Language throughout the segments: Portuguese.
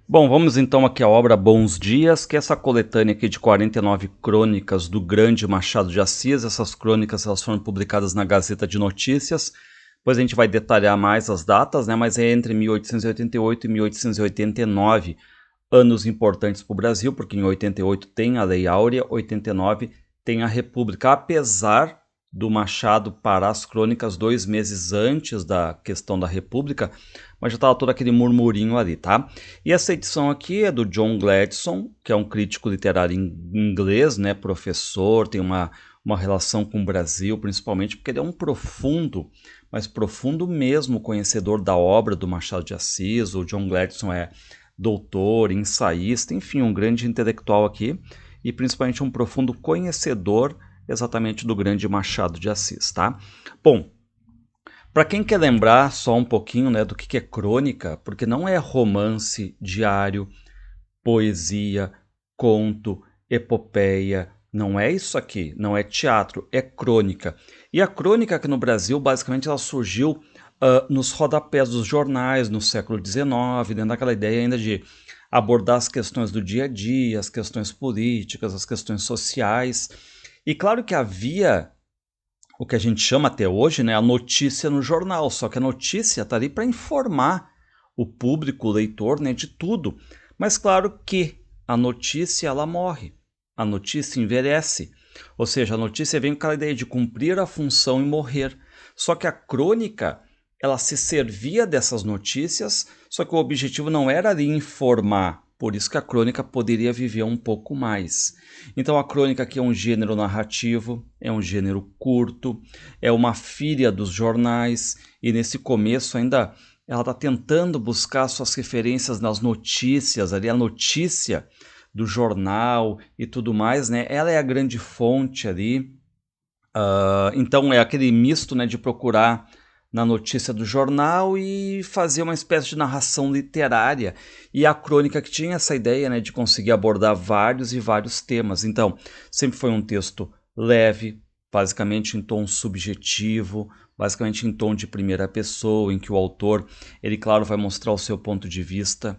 Bom, vamos então aqui à obra Bons Dias, que é essa coletânea aqui de 49 crônicas do grande Machado de Assis. Essas crônicas elas foram publicadas na Gazeta de Notícias. Depois a gente vai detalhar mais as datas, né? Mas é entre 1888 e 1889, anos importantes para o Brasil, porque em 88 tem a Lei Áurea, 89 tem a República, apesar do Machado parar as crônicas 2 meses antes da questão da República, mas já estava todo aquele murmurinho ali, tá? E essa edição aqui é do John Gladstone, que é um crítico literário inglês, né, professor, tem uma relação com o Brasil, principalmente porque ele é um profundo, mas profundo mesmo conhecedor da obra do Machado de Assis. O John Gladstone é doutor, ensaísta, enfim, um grande intelectual aqui, e principalmente um profundo conhecedor exatamente do grande Machado de Assis, tá? Bom, para quem quer lembrar só um pouquinho, né, do que é crônica, porque não é romance diário, poesia, conto, epopeia, não é isso aqui, não é teatro, é crônica. E a crônica aqui no Brasil, basicamente, ela surgiu nos rodapés dos jornais no século XIX, dentro daquela ideia ainda de abordar as questões do dia a dia, as questões políticas, as questões sociais. E claro que havia o que a gente chama até hoje, né, a notícia no jornal, só que a notícia está ali para informar o público, o leitor, né, de tudo. Mas claro que a notícia ela morre, a notícia envelhece, ou seja, a notícia vem com aquela ideia de cumprir a função e morrer. Só que a crônica ela se servia dessas notícias, só que o objetivo não era ali informar, por isso que a crônica poderia viver um pouco mais. Então a crônica aqui é um gênero narrativo, é um gênero curto, é uma filha dos jornais, e nesse começo ainda ela está tentando buscar suas referências nas notícias, ali a notícia do jornal e tudo mais, né? Ela é a grande fonte ali. Então é aquele misto, né, de procurar na notícia do jornal e fazer uma espécie de narração literária. E a crônica que tinha essa ideia, né, de conseguir abordar vários e vários temas. Então, sempre foi um texto leve, basicamente em tom subjetivo, basicamente em tom de primeira pessoa, em que o autor, ele claro, vai mostrar o seu ponto de vista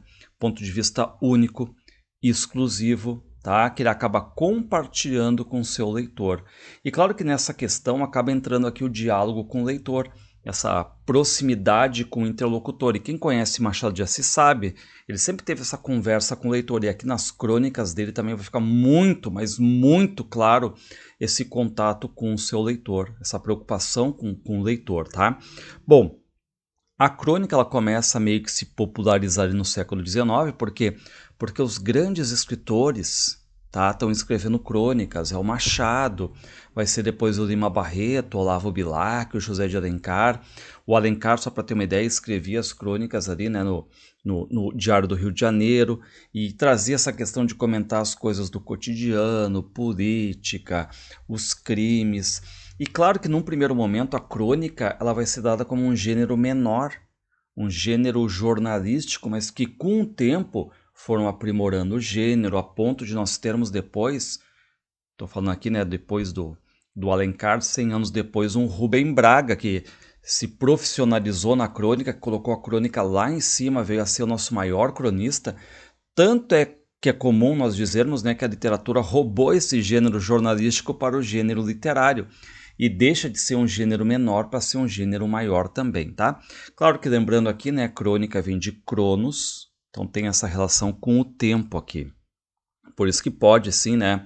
único e exclusivo, tá? Que ele acaba compartilhando com o seu leitor. E claro que nessa questão acaba entrando aqui o diálogo com o leitor, essa proximidade com o interlocutor. E quem conhece Machado de Assis sabe, ele sempre teve essa conversa com o leitor. E aqui nas crônicas dele também vai ficar muito, mas muito claro esse contato com o seu leitor, essa preocupação com o leitor, tá? Bom, a crônica ela começa a meio que se popularizar ali no século XIX, porque os grandes escritores estão escrevendo crônicas. É o Machado, vai ser depois o Lima Barreto, o Olavo Bilac, o José de Alencar. O Alencar, só para ter uma ideia, escrevia as crônicas ali, né, no Diário do Rio de Janeiro, e trazia essa questão de comentar as coisas do cotidiano, política, os crimes. E claro que num primeiro momento a crônica ela vai ser dada como um gênero menor, um gênero jornalístico, mas que com o tempo foram aprimorando o gênero a ponto de nós termos depois, estou falando aqui, né, depois do Alencar, 100 anos depois, um Rubem Braga que se profissionalizou na crônica, colocou a crônica lá em cima, veio a ser o nosso maior cronista. Tanto é que é comum nós dizermos, né, que a literatura roubou esse gênero jornalístico para o gênero literário e deixa de ser um gênero menor para ser um gênero maior também, tá? Claro que lembrando aqui, né, crônica vem de cronos, então tem essa relação com o tempo aqui. Por isso que pode, sim, né,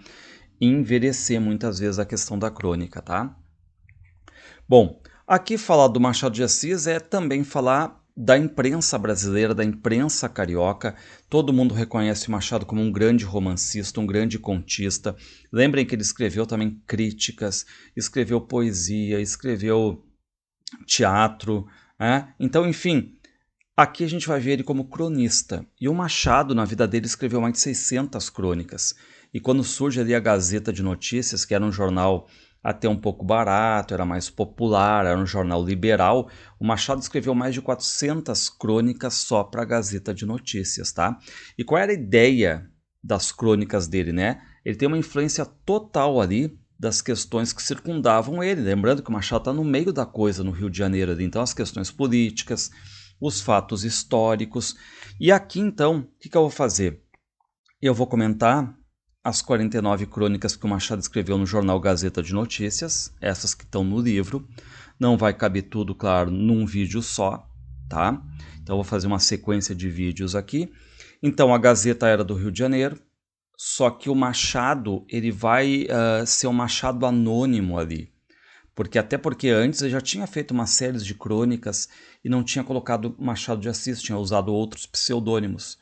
envelhecer muitas vezes a questão da crônica, tá? Bom, aqui falar do Machado de Assis é também falar da imprensa brasileira, da imprensa carioca. Todo mundo reconhece o Machado como um grande romancista, um grande contista. Lembrem que ele escreveu também críticas, escreveu poesia, escreveu teatro, né? Então, enfim, aqui a gente vai ver ele como cronista. E o Machado, na vida dele, escreveu mais de 600 crônicas. E quando surge ali a Gazeta de Notícias, que era um jornal até um pouco barato, era mais popular, era um jornal liberal, o Machado escreveu mais de 400 crônicas só para a Gazeta de Notícias, tá? E qual era a ideia das crônicas dele, né? Ele tem uma influência total ali das questões que circundavam ele. Lembrando que o Machado está no meio da coisa no Rio de Janeiro ali, então as questões políticas, os fatos históricos. E aqui, então, o que eu vou fazer? Eu vou comentar as 49 crônicas que o Machado escreveu no jornal Gazeta de Notícias, essas que estão no livro. Não vai caber tudo, claro, num vídeo só, tá? Então, eu vou fazer uma sequência de vídeos aqui. Então, a Gazeta era do Rio de Janeiro, só que o Machado, ele vai ser um Machado anônimo ali. Até porque antes ele já tinha feito uma série de crônicas e não tinha colocado Machado de Assis, tinha usado outros pseudônimos.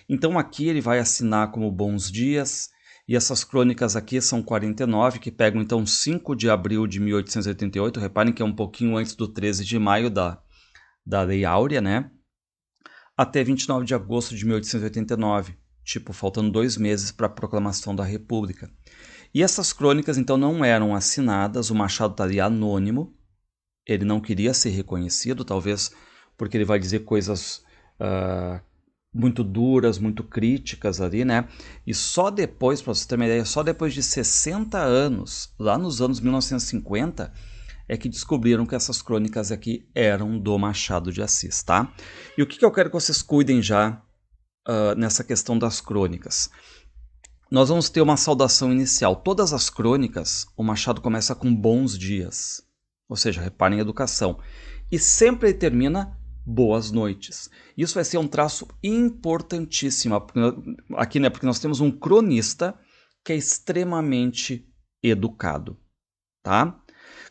Então aqui ele vai assinar como Bons Dias, e essas crônicas aqui são 49, que pegam então 5 de abril de 1888, reparem que é um pouquinho antes do 13 de maio da Lei Áurea, né? Até 29 de agosto de 1889, tipo, faltando 2 meses para a proclamação da República. E essas crônicas, então, não eram assinadas, o Machado estaria anônimo, ele não queria ser reconhecido, talvez porque ele vai dizer coisas muito duras, muito críticas ali, né? E só depois, para você ter uma ideia, só depois de 60 anos, lá nos anos 1950, é que descobriram que essas crônicas aqui eram do Machado de Assis, tá? E o que eu quero que vocês cuidem já nessa questão das crônicas? Nós vamos ter uma saudação inicial. Todas as crônicas, o Machado começa com bons dias. Ou seja, reparem a educação. E sempre ele termina boas noites. Isso vai ser um traço importantíssimo aqui, né? Porque nós temos um cronista que é extremamente educado, tá?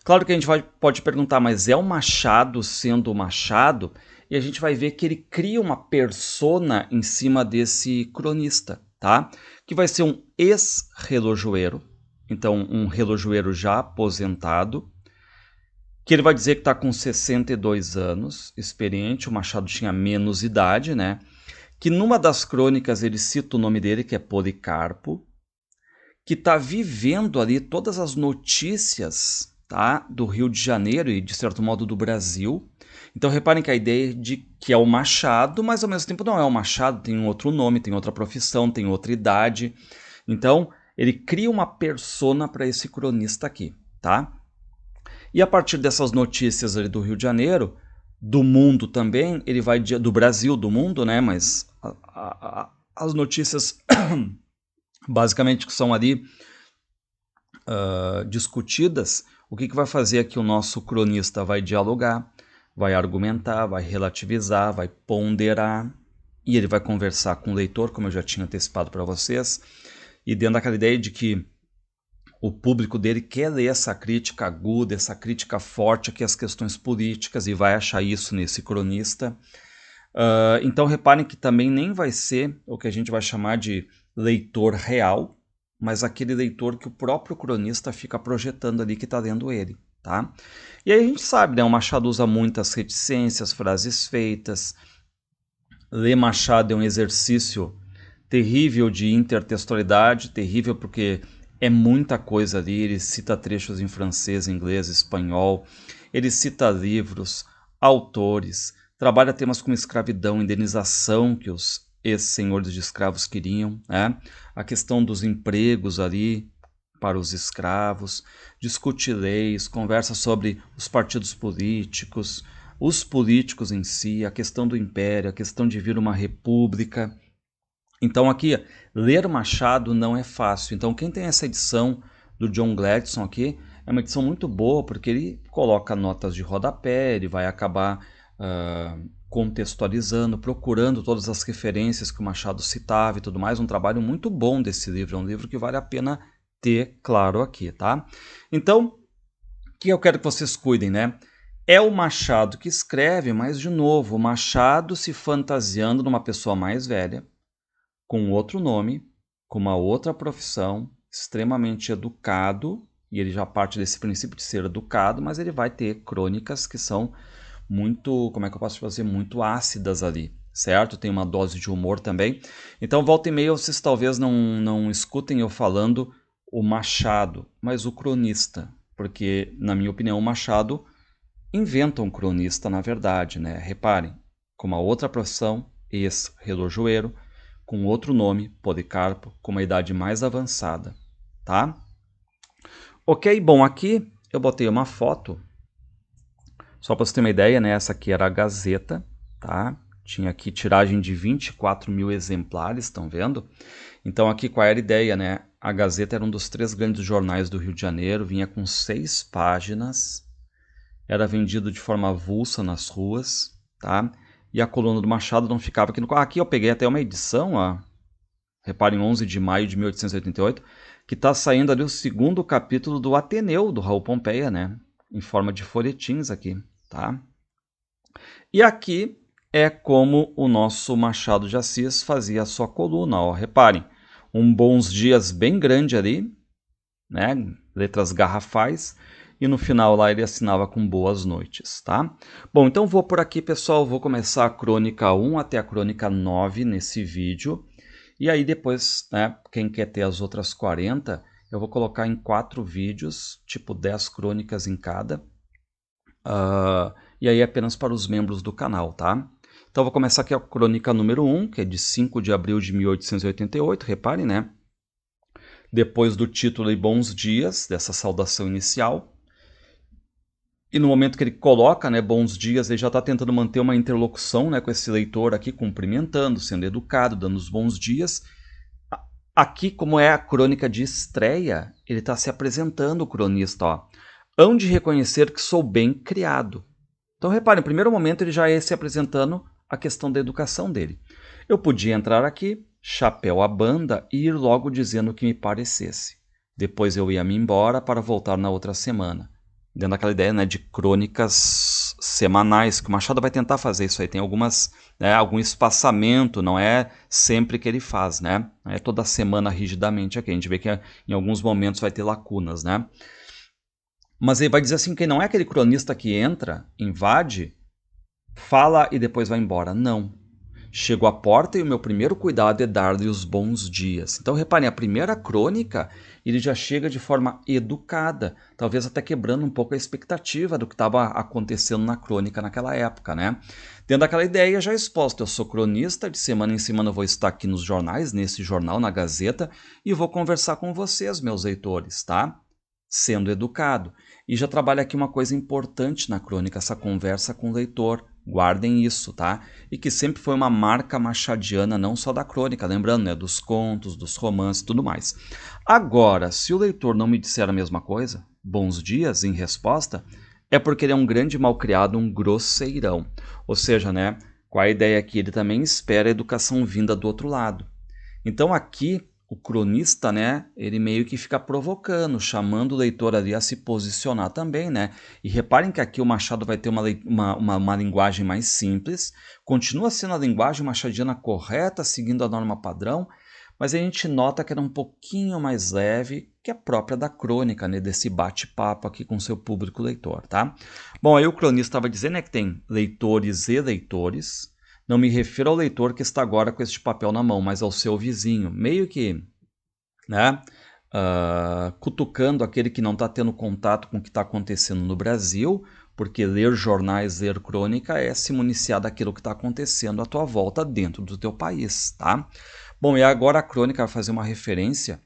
Claro que a gente pode perguntar, mas é o Machado sendo o Machado? E a gente vai ver que ele cria uma persona em cima desse cronista, tá? Que vai ser um ex-relojoeiro, então um relojoeiro já aposentado, que ele vai dizer que está com 62 anos, experiente, o Machado tinha menos idade, né? Que numa das crônicas ele cita o nome dele, que é Policarpo, que está vivendo ali todas as notícias, tá, do Rio de Janeiro e, de certo modo, do Brasil. Então, reparem que a ideia de que é o Machado, mas ao mesmo tempo não é o Machado, tem um outro nome, tem outra profissão, tem outra idade. Então, ele cria uma persona para esse cronista aqui, tá? E a partir dessas notícias ali do Rio de Janeiro, do mundo também, ele vai do Brasil, do mundo, né? Mas as notícias basicamente que são ali discutidas, o que vai fazer é que o nosso cronista vai dialogar, vai argumentar, vai relativizar, vai ponderar, e ele vai conversar com o leitor, como eu já tinha antecipado para vocês, e dentro daquela ideia de que o público dele quer ler essa crítica aguda, essa crítica forte aqui às questões políticas, e vai achar isso nesse cronista. Então reparem que também nem vai ser o que a gente vai chamar de leitor real, mas aquele leitor que o próprio cronista fica projetando ali que está lendo ele, tá? E aí a gente sabe, né? O Machado usa muitas reticências, frases feitas. Ler Machado é um exercício terrível de intertextualidade, terrível porque é muita coisa ali. Ele cita trechos em francês, inglês, espanhol. Ele cita livros, autores, trabalha temas como escravidão, indenização que os ex-senhores de escravos queriam, né? A questão dos empregos ali para os escravos, discute leis, conversa sobre os partidos políticos, os políticos em si, a questão do império, a questão de vir uma república. Então aqui, ler Machado não é fácil. Então quem tem essa edição do John Gladson aqui, é uma edição muito boa, porque ele coloca notas de rodapé, ele vai acabar contextualizando, procurando todas as referências que o Machado citava e tudo mais. Um trabalho muito bom desse livro, é um livro que vale a pena ter claro aqui, tá? Então, o que eu quero que vocês cuidem, né? É o Machado que escreve, mas, de novo, o Machado se fantasiando numa pessoa mais velha, com outro nome, com uma outra profissão, extremamente educado, e ele já parte desse princípio de ser educado, mas ele vai ter crônicas que são muito, como é que eu posso fazer, muito ácidas ali, certo? Tem uma dose de humor também. Então, volta e meia, vocês talvez não escutem eu falando o Machado, mas o cronista, porque, na minha opinião, o Machado inventa um cronista, na verdade, né? Reparem, com uma outra profissão, ex-relojoeiro, com outro nome, Policarpo, com uma idade mais avançada, tá? Ok, bom, aqui eu botei uma foto, só para você ter uma ideia, né? Essa aqui era a Gazeta, tá? Tinha aqui tiragem de 24 mil exemplares, estão vendo? Então aqui qual era a ideia, né? A Gazeta era um dos 3 grandes jornais do Rio de Janeiro, vinha com 6 páginas, era vendido de forma avulsa nas ruas, tá? E a coluna do Machado não ficava aqui no... Aqui eu peguei até uma edição, ó. Reparem, 11 de maio de 1888, que está saindo ali o 2º capítulo do Ateneu, do Raul Pompeia, né? Em forma de folhetins aqui, tá? E aqui é como o nosso Machado de Assis fazia a sua coluna, ó. Reparem, um bons dias bem grande ali, né? Letras garrafais, e no final lá ele assinava com boas noites, tá? Bom, então vou por aqui, pessoal, vou começar a crônica 1 até a crônica 9 nesse vídeo, e aí depois, né, quem quer ter as outras 40, eu vou colocar em 4 vídeos, tipo 10 crônicas em cada, e aí apenas para os membros do canal, tá? Então vou começar aqui a crônica número 1, que é de 5 de abril de 1888, reparem, né? Depois do título e bons dias, dessa saudação inicial. E no momento que ele coloca, né, bons dias, ele já está tentando manter uma interlocução, né, com esse leitor aqui, cumprimentando, sendo educado, dando os bons dias. Aqui, como é a crônica de estreia, ele está se apresentando, o cronista, ó. Hão de reconhecer que sou bem criado. Então, reparem, no primeiro momento ele já ia se apresentando a questão da educação dele. Eu podia entrar aqui, chapéu à banda, e ir logo dizendo o que me parecesse. Depois eu ia-me embora para voltar na outra semana. Dentro daquela ideia, né, de crônicas semanais, que o Machado vai tentar fazer isso aí. Tem algumas, né, algum espaçamento, não é sempre que ele faz, né? Não é toda semana rigidamente aqui. A gente vê que em alguns momentos vai ter lacunas, né? Mas ele vai dizer assim que não é aquele cronista que entra, invade, fala e depois vai embora. Não. Chego à porta e o meu primeiro cuidado é dar-lhe os bons dias. Então, reparem, a primeira crônica, ele já chega de forma educada, talvez até quebrando um pouco a expectativa do que estava acontecendo na crônica naquela época, né? Dentro daquela ideia já exposta, eu sou cronista, de semana em semana eu vou estar aqui nos jornais, nesse jornal, na Gazeta, e vou conversar com vocês, meus leitores, tá? Sendo educado. E já trabalha aqui uma coisa importante na crônica, essa conversa com o leitor. Guardem isso, tá? E que sempre foi uma marca machadiana, não só da crônica, lembrando, né, dos contos, dos romances e tudo mais. Agora, se o leitor não me disser a mesma coisa, bons dias, em resposta, é porque ele é um grande malcriado, um grosseirão. Ou seja, né, qual a ideia aqui? Ele também espera a educação vinda do outro lado. Então aqui, o cronista, né, ele meio que fica provocando, chamando o leitor ali a se posicionar também, né? E reparem que aqui o Machado vai ter uma linguagem mais simples, continua sendo a linguagem machadiana correta, seguindo a norma padrão, mas a gente nota que era um pouquinho mais leve, que é própria da crônica, né, desse bate-papo aqui com seu público leitor, tá? Bom, aí o cronista estava dizendo, né, que tem leitores e leitores. Não me refiro ao leitor que está agora com este papel na mão, mas ao seu vizinho, meio que, né, cutucando aquele que não está tendo contato com o que está acontecendo no Brasil, porque ler jornais, ler crônica é se municiar daquilo que está acontecendo à tua volta dentro do teu país, tá? Bom, e agora a crônica vai fazer uma referência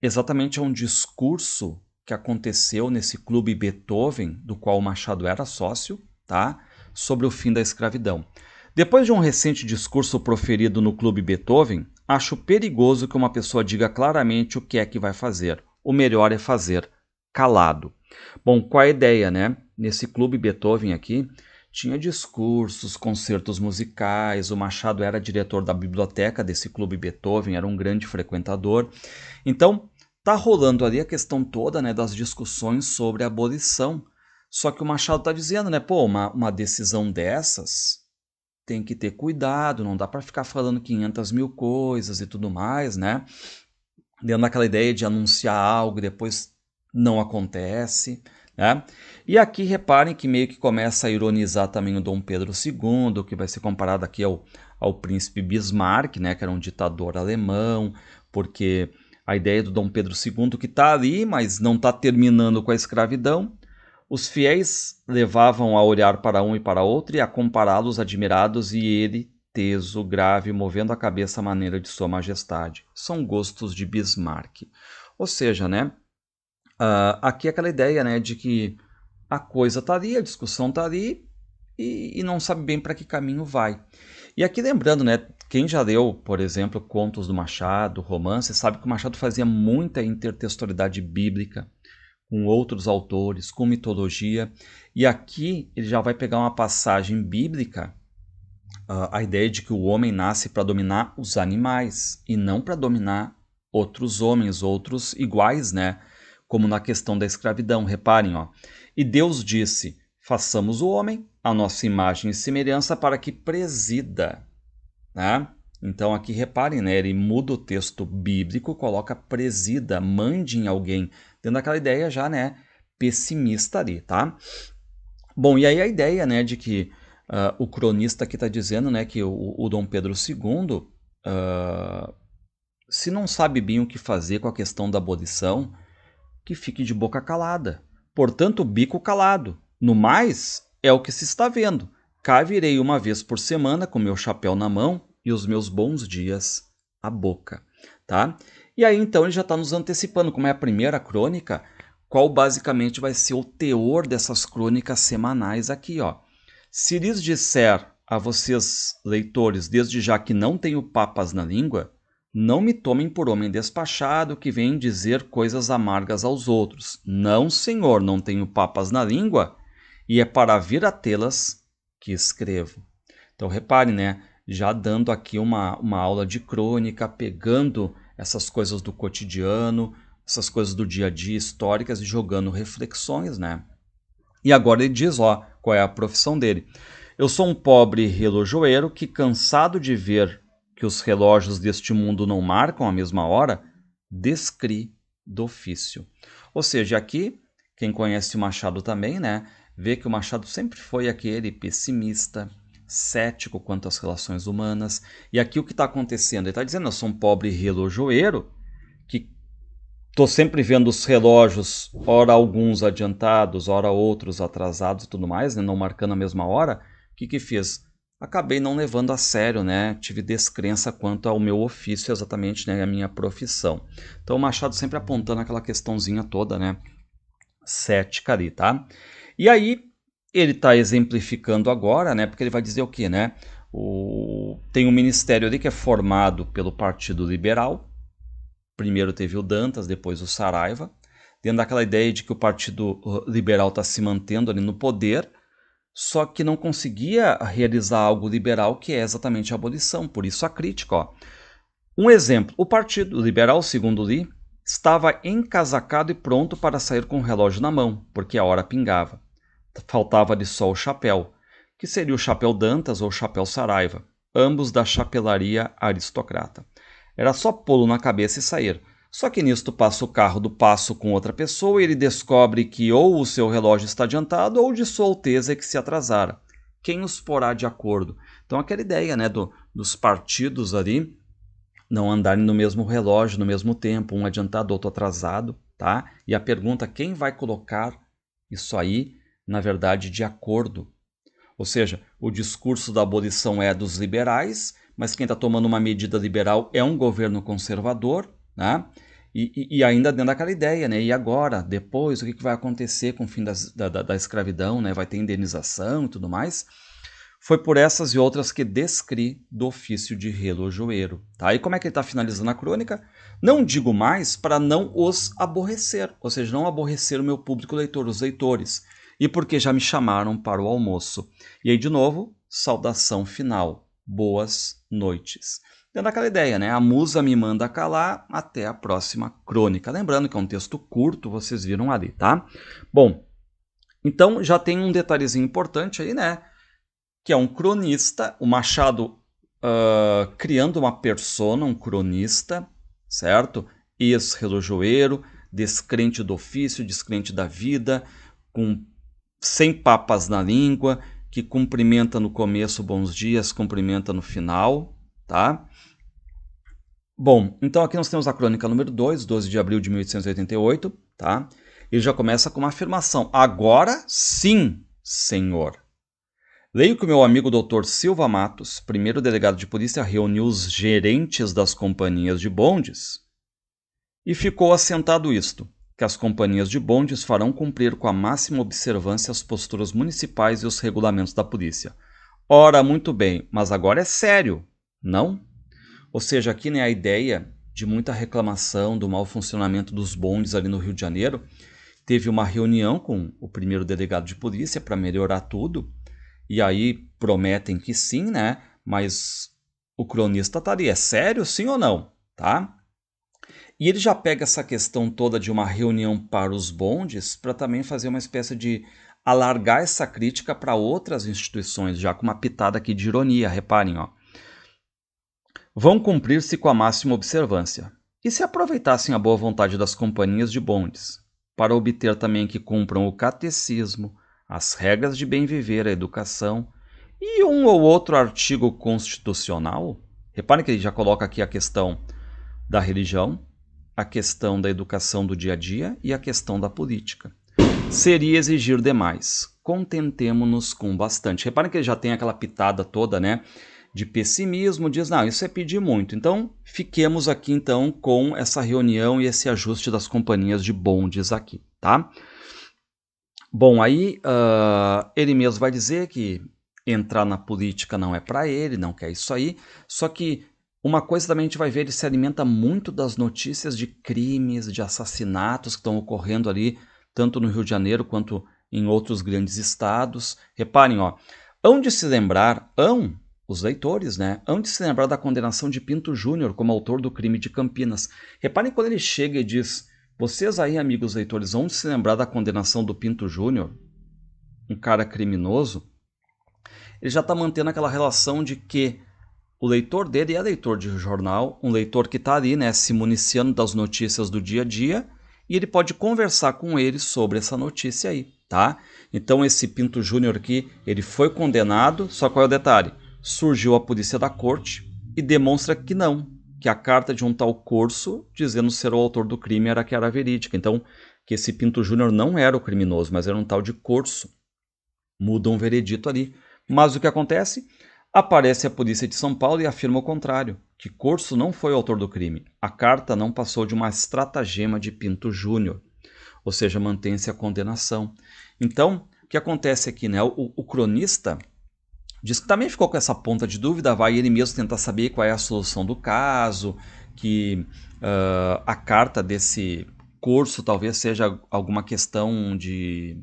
exatamente a um discurso que aconteceu nesse Clube Beethoven, do qual o Machado era sócio, tá? Sobre o fim da escravidão. Depois de um recente discurso proferido no Clube Beethoven, acho perigoso que uma pessoa diga claramente o que é que vai fazer. O melhor é fazer calado. Bom, qual a ideia, né? Nesse Clube Beethoven aqui, tinha discursos, concertos musicais, o Machado era diretor da biblioteca desse Clube Beethoven, era um grande frequentador. Então, tá rolando ali a questão toda, né, das discussões sobre a abolição. Só que o Machado está dizendo, né, pô, uma decisão dessas tem que ter cuidado, não dá para ficar falando 500 mil coisas e tudo mais, né? Dentro daquela ideia de anunciar algo e depois não acontece, né? E aqui reparem que meio que começa a ironizar também o Dom Pedro II, que vai ser comparado aqui ao príncipe Bismarck, né, que era um ditador alemão, porque a ideia do Dom Pedro II que está ali, mas não está terminando com a escravidão. Os fiéis levavam a olhar para um e para outro e a compará-los admirados, e ele, teso, grave, movendo a cabeça à maneira de sua majestade. São gostos de Bismarck. Ou seja, né, aqui é aquela ideia, né, de que a coisa está ali, a discussão está ali, e não sabe bem para que caminho vai. E aqui lembrando, né, quem já leu, por exemplo, contos do Machado, romances, sabe que o Machado fazia muita intertextualidade bíblica com outros autores, com mitologia, e aqui ele já vai pegar uma passagem bíblica, a ideia de que o homem nasce para dominar os animais e não para dominar outros homens, outros iguais, né? Como na questão da escravidão. Reparem, ó. E Deus disse: façamos o homem a nossa imagem e semelhança para que presida, né? Então aqui reparem, né? Ele muda o texto bíblico, coloca presida, mande em alguém, tendo aquela ideia já, né, pessimista ali, tá? Bom, e aí a ideia, né, de que o cronista aqui está dizendo, né, que o Dom Pedro II, se não sabe bem o que fazer com a questão da abolição, que fique de boca calada. Portanto, bico calado. No mais, é o que se está vendo. Cá virei uma vez por semana com meu chapéu na mão e os meus bons dias à boca, tá? E aí então ele já está nos antecipando, como é a primeira crônica, qual basicamente vai ser o teor dessas crônicas semanais aqui, ó. Se lhes disser a vocês, leitores, desde já que não tenho papas na língua, não me tomem por homem despachado que vem dizer coisas amargas aos outros. Não, senhor, não tenho papas na língua, e é para vir a tê-las que escrevo. Então repare, né? Já dando aqui uma aula de crônica, pegando essas coisas do cotidiano, essas coisas do dia a dia históricas e jogando reflexões, né? E agora ele diz, ó, qual é a profissão dele. Eu sou um pobre relojoeiro que, cansado de ver que os relógios deste mundo não marcam a mesma hora, descri do ofício. Ou seja, aqui, quem conhece o Machado também, né, vê que o Machado sempre foi aquele pessimista, cético quanto às relações humanas. E aqui o que está acontecendo? Ele está dizendo, eu sou um pobre relojoeiro que estou sempre vendo os relógios, ora alguns adiantados, ora outros atrasados e tudo mais, né, não marcando a mesma hora. O que fiz? Acabei não levando a sério, né? Tive descrença quanto ao meu ofício, exatamente, né? A minha profissão. Então o Machado sempre apontando aquela questãozinha toda, né? Cética ali, tá? E aí ele está exemplificando agora, né? Porque ele vai dizer o quê, né? Tem um ministério ali que é formado pelo Partido Liberal. Primeiro teve o Dantas, depois o Saraiva. Dentro daquela ideia de que o Partido Liberal está se mantendo ali no poder, só que não conseguia realizar algo liberal, que é exatamente a abolição. Por isso a crítica. Ó. Um exemplo, o Partido Liberal, segundo Lee, estava encasacado e pronto para sair com o relógio na mão, porque a hora pingava. Faltava-lhe só o chapéu, que seria o chapéu Dantas ou o chapéu Saraiva, ambos da chapelaria aristocrata. Era só pô-lo na cabeça e sair. Só que nisto passa o carro do passo com outra pessoa e ele descobre que ou o seu relógio está adiantado ou de Sua Alteza é que se atrasara. Quem os porá de acordo? Então aquela ideia, né, dos partidos ali não andarem no mesmo relógio, no mesmo tempo, um adiantado, outro atrasado, tá? E a pergunta, quem vai colocar isso aí, na verdade, de acordo? Ou seja, o discurso da abolição é dos liberais, mas quem está tomando uma medida liberal é um governo conservador, né? E ainda dentro daquela ideia, né? E agora, depois, o que vai acontecer com o fim da escravidão, né? Vai ter indenização e tudo mais. Foi por essas e outras que descri do ofício de relojoeiro. Tá? E como é que ele está finalizando a crônica? Não digo mais para não os aborrecer, ou seja, não aborrecer o meu público leitor, os leitores, e porque já me chamaram para o almoço. E aí, de novo, saudação final. Boas noites. Dentro daquela ideia, né? A musa me manda calar, até a próxima crônica. Lembrando que é um texto curto, vocês viram ali, tá? Bom, então já tem um detalhezinho importante aí, né? Que é um cronista, o Machado criando uma persona, um cronista, certo? Ex-relojoeiro, descrente do ofício, descrente da vida, sem papas na língua, que cumprimenta no começo bons dias, cumprimenta no final, tá? Bom, então aqui nós temos a crônica número 2, 12 de abril de 1888, tá? Ele já começa com uma afirmação. Agora sim, senhor. Leio que o meu amigo Dr. Silva Matos, primeiro delegado de polícia, reuniu os gerentes das companhias de bondes e ficou assentado isto. que as companhias de bondes farão cumprir com a máxima observância as posturas municipais e os regulamentos da polícia. Ora, muito bem, mas agora é sério, não? Ou seja, aqui, né, a ideia de muita reclamação do mau funcionamento dos bondes ali no Rio de Janeiro, teve uma reunião com o primeiro delegado de polícia para melhorar tudo, e aí prometem que sim, né? Mas o cronista tá ali, é sério, sim ou não? Tá? E ele já pega essa questão toda de uma reunião para os bondes para também fazer uma espécie de alargar essa crítica para outras instituições, já com uma pitada aqui de ironia, reparem, ó. Vão cumprir-se com a máxima observância. E se aproveitassem a boa vontade das companhias de bondes, para obter também que cumpram o catecismo, as regras de bem viver, a educação e um ou outro artigo constitucional? Reparem que ele já coloca aqui a questão da religião, a questão da educação do dia a dia e a questão da política. Seria exigir demais. Contentemo-nos com bastante. Reparem que ele já tem aquela pitada toda, né, de pessimismo, diz, não, isso é pedir muito. Então, fiquemos aqui então com essa reunião e esse ajuste das companhias de bondes aqui, tá? Bom, aí ele mesmo vai dizer que entrar na política não é para ele, não quer isso aí, só que uma coisa também a gente vai ver, ele se alimenta muito das notícias de crimes, de assassinatos que estão ocorrendo ali, tanto no Rio de Janeiro quanto em outros grandes estados. Reparem, ó, hão de se lembrar, os leitores, né, hão de se lembrar da condenação de Pinto Júnior como autor do crime de Campinas. Reparem quando ele chega e diz, vocês aí, amigos leitores, hão de se lembrar da condenação do Pinto Júnior, um cara criminoso. Ele já está mantendo aquela relação de que o leitor dele é leitor de jornal, um leitor que está ali, né, se municiando das notícias do dia a dia, e ele pode conversar com ele sobre essa notícia aí, tá? Então esse Pinto Júnior aqui, ele foi condenado, só qual é o detalhe? Surgiu a polícia da corte e demonstra que não, que a carta de um tal Corso, dizendo ser o autor do crime, era que era verídica. Então, que esse Pinto Júnior não era o criminoso, mas era um tal de Corso. Muda um veredito ali. Mas o que acontece? Aparece a polícia de São Paulo e afirma o contrário, que Corso não foi o autor do crime. A carta não passou de uma estratagema de Pinto Júnior, ou seja, mantém-se a condenação. Então, o que acontece aqui, né? O cronista diz que também ficou com essa ponta de dúvida, vai ele mesmo tentar saber qual é a solução do caso, que a carta desse Corso talvez seja alguma questão de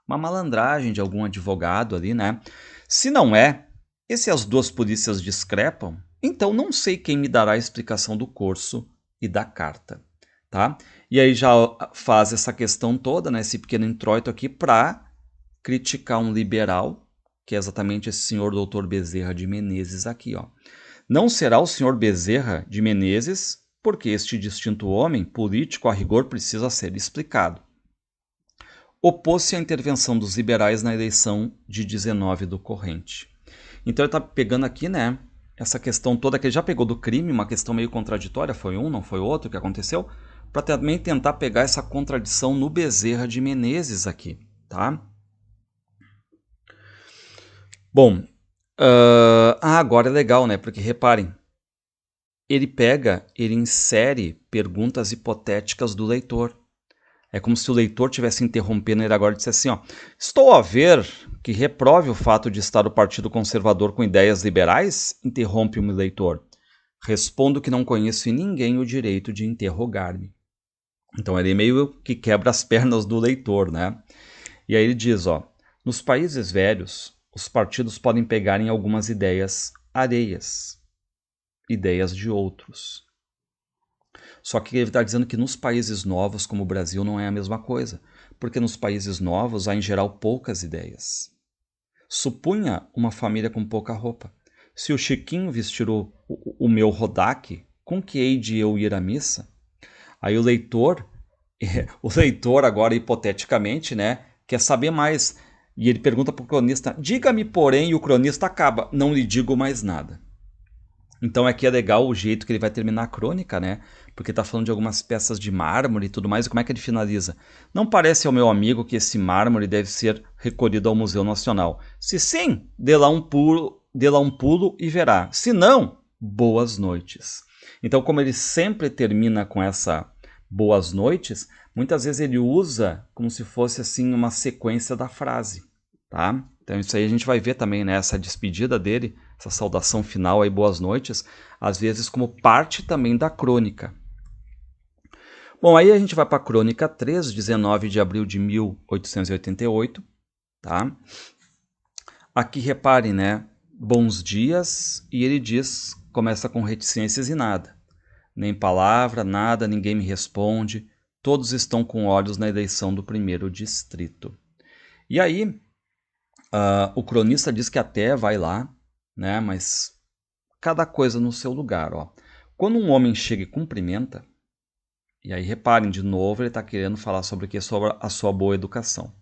uma malandragem de algum advogado ali, né? Se não é, e se as duas polícias discrepam, então não sei quem me dará a explicação do Corso e da carta, tá? E aí já faz essa questão toda, né, esse pequeno introito aqui para criticar um liberal, que é exatamente esse senhor doutor Bezerra de Menezes aqui, ó. Não será o senhor Bezerra de Menezes, porque este distinto homem político a rigor precisa ser explicado. Opôs-se à intervenção dos liberais na eleição de 19 do corrente. Então ele está pegando aqui, né, essa questão toda que ele já pegou do crime, uma questão meio contraditória, foi um, não foi outro, o que aconteceu, para também tentar pegar essa contradição no Bezerra de Menezes aqui, tá? Bom, agora é legal, né, porque reparem, ele insere perguntas hipotéticas do leitor. É como se o leitor estivesse interrompendo ele agora e dissesse assim, ó, estou a ver que reprove o fato de estar o Partido Conservador com ideias liberais? Interrompe-me o leitor. Respondo que não conheço em ninguém o direito de interrogar-me. Então ele meio que quebra as pernas do leitor, né? E aí ele diz, ó, nos países velhos, os partidos podem pegar em algumas ideias alheias, ideias de outros. Só que ele está dizendo que nos países novos, como o Brasil, não é a mesma coisa, porque nos países novos há, em geral, poucas ideias. Supunha uma família com pouca roupa. Se o Chiquinho vestir o meu rodaque, com que hei de eu ir à missa? Aí o leitor agora, hipoteticamente, né, quer saber mais. E ele pergunta para o cronista, diga-me, porém, e o cronista acaba, não lhe digo mais nada. Então aqui é legal o jeito que ele vai terminar a crônica, né? Porque está falando de algumas peças de mármore e tudo mais, e como é que ele finaliza? Não parece ao meu amigo que esse mármore deve ser recolhido ao Museu Nacional. Se sim, dê lá um pulo e verá. Se não, boas noites. Então, como ele sempre termina com essa boas noites, muitas vezes ele usa como se fosse assim uma sequência da frase, tá? Então isso aí a gente vai ver também, né, essa despedida dele, essa saudação final aí, boas noites, às vezes como parte também da crônica. Bom, aí a gente vai para a crônica 3, 19 de abril de 1888, tá? Aqui reparem, né, bons dias, e ele diz, começa com reticências e nada. Nem palavra, nada, ninguém me responde, todos estão com olhos na eleição do primeiro distrito. E aí, o cronista diz que até vai lá, né, mas cada coisa no seu lugar. Ó. Quando um homem chega e cumprimenta, e aí reparem, de novo, ele está querendo falar sobre o que? Sobre a sua boa educação.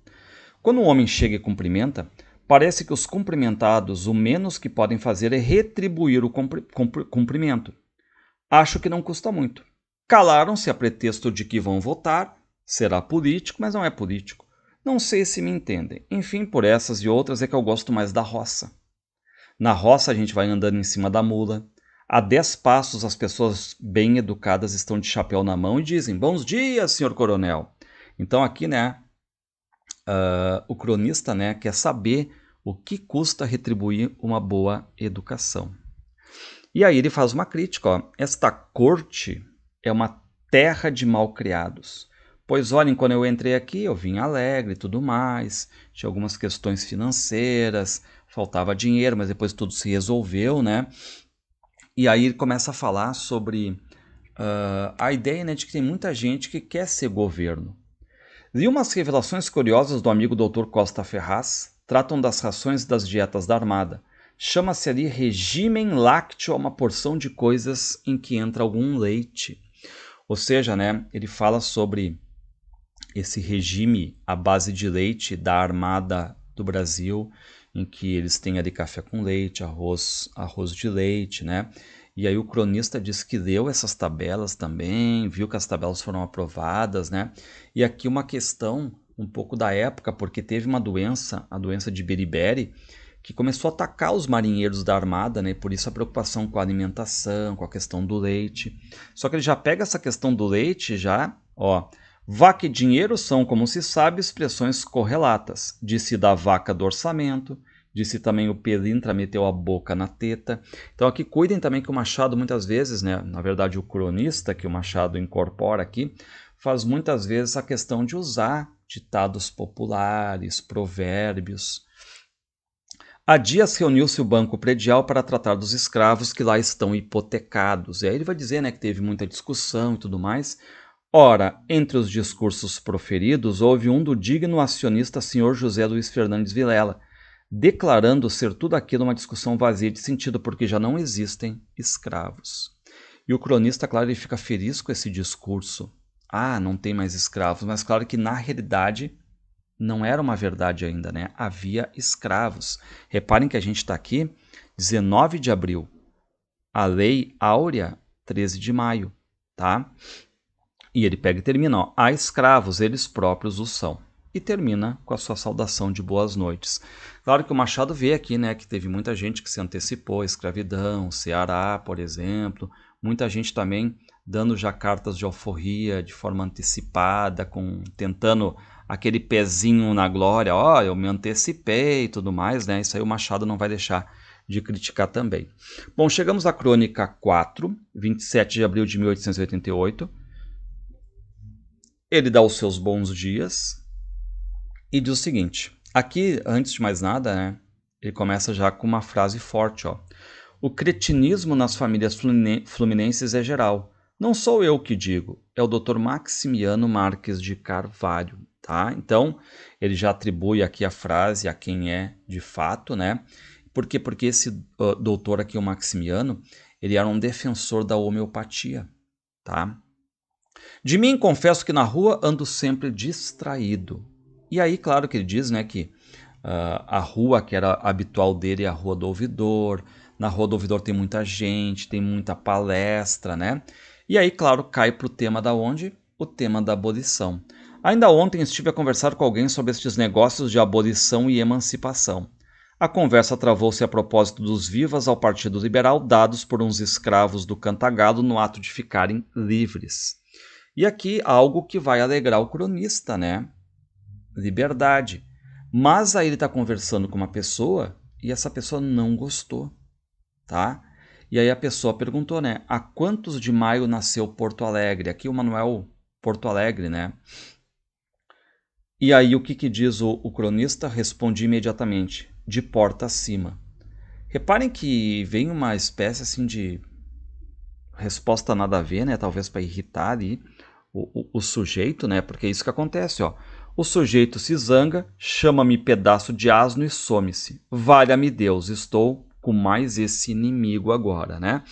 Quando um homem chega e cumprimenta, parece que os cumprimentados, o menos que podem fazer é retribuir o cumprimento. Acho que não custa muito. Calaram-se a pretexto de que vão votar, será político, mas não é político. Não sei se me entendem. Enfim, por essas e outras é que eu gosto mais da roça. Na roça a gente vai andando em cima da mula. A 10 passos as pessoas bem educadas estão de chapéu na mão e dizem, bons dias, senhor coronel. Então aqui, né, o cronista, né, quer saber o que custa retribuir uma boa educação. E aí ele faz uma crítica, ó. Esta corte é uma terra de malcriados. Pois olhem, quando eu entrei aqui, eu vim alegre e tudo mais, tinha algumas questões financeiras, faltava dinheiro, mas depois tudo se resolveu, né? E aí ele começa a falar sobre a ideia, né, de que tem muita gente que quer ser governo. E umas revelações curiosas do amigo Dr. Costa Ferraz tratam das rações e das dietas da Armada. Chama-se ali regime lácteo a uma porção de coisas em que entra algum leite. Ou seja, né, ele fala sobre esse regime à base de leite da Armada do Brasil, em que eles têm ali café com leite, arroz de leite, né? E aí o cronista diz que leu essas tabelas também, viu que as tabelas foram aprovadas, né? E aqui uma questão um pouco da época, porque teve uma doença, a doença de beriberi, que começou a atacar os marinheiros da Armada, né? Por isso a preocupação com a alimentação, com a questão do leite. Só que ele já pega essa questão do leite já, ó, vaca e dinheiro são, como se sabe, expressões correlatas. Disse da vaca do orçamento, disse também o Pelintra meteu a boca na teta. Então aqui cuidem também que o Machado muitas vezes, né, na verdade o cronista que o Machado incorpora aqui, faz muitas vezes a questão de usar ditados populares, provérbios. Há dias reuniu-se o banco predial para tratar dos escravos que lá estão hipotecados. E aí ele vai dizer, né, que teve muita discussão e tudo mais. Ora, entre os discursos proferidos, houve um do digno acionista Sr. José Luiz Fernandes Vilela, declarando ser tudo aquilo uma discussão vazia de sentido, porque já não existem escravos. E o cronista, claro, ele fica feliz com esse discurso. Ah, não tem mais escravos, mas claro que na realidade não era uma verdade ainda, né? Havia escravos. Reparem que a gente está aqui, 19 de abril. A Lei Áurea, 13 de maio, tá? E ele pega e termina, ó, há escravos, eles próprios o são. E termina com a sua saudação de boas noites. Claro que o Machado vê aqui, né, que teve muita gente que se antecipou, a escravidão, Ceará, por exemplo, muita gente também dando já cartas de alforria de forma antecipada, tentando aquele pezinho na glória, ó, eu me antecipei e tudo mais, né, isso aí o Machado não vai deixar de criticar também. Bom, chegamos à crônica 4, 27 de abril de 1888, ele dá os seus bons dias e diz o seguinte, aqui, antes de mais nada, né, ele começa já com uma frase forte, ó. O cretinismo nas famílias fluminenses é geral. Não sou eu que digo, é o Dr. Maximiano Marques de Carvalho, tá? Então, ele já atribui aqui a frase a quem é de fato, né? Por quê? Porque esse doutor aqui, o Maximiano, ele era um defensor da homeopatia, tá? De mim, confesso que na rua ando sempre distraído. E aí, claro que ele diz, né, que a rua que era habitual dele é a Rua do Ouvidor. Na Rua do Ouvidor tem muita gente, tem muita palestra, né? E aí, claro, cai para o tema da onde? O tema da abolição. Ainda ontem estive a conversar com alguém sobre estes negócios de abolição e emancipação. A conversa travou-se a propósito dos vivas ao Partido Liberal dados por uns escravos do Cantagalo no ato de ficarem livres. E aqui algo que vai alegrar o cronista, né? Liberdade. Mas aí ele está conversando com uma pessoa e essa pessoa não gostou, tá? E aí a pessoa perguntou, né? A quantos de maio nasceu Porto Alegre? Aqui o Manuel Porto Alegre, né? E aí o que diz o cronista? Respondi imediatamente, de porta acima. Reparem que vem uma espécie assim de resposta nada a ver, né? Talvez para irritar ali o sujeito, né? Porque é isso que acontece, ó. O sujeito se zanga, chama-me pedaço de asno e some-se. Valha-me Deus, estou com mais esse inimigo agora, né?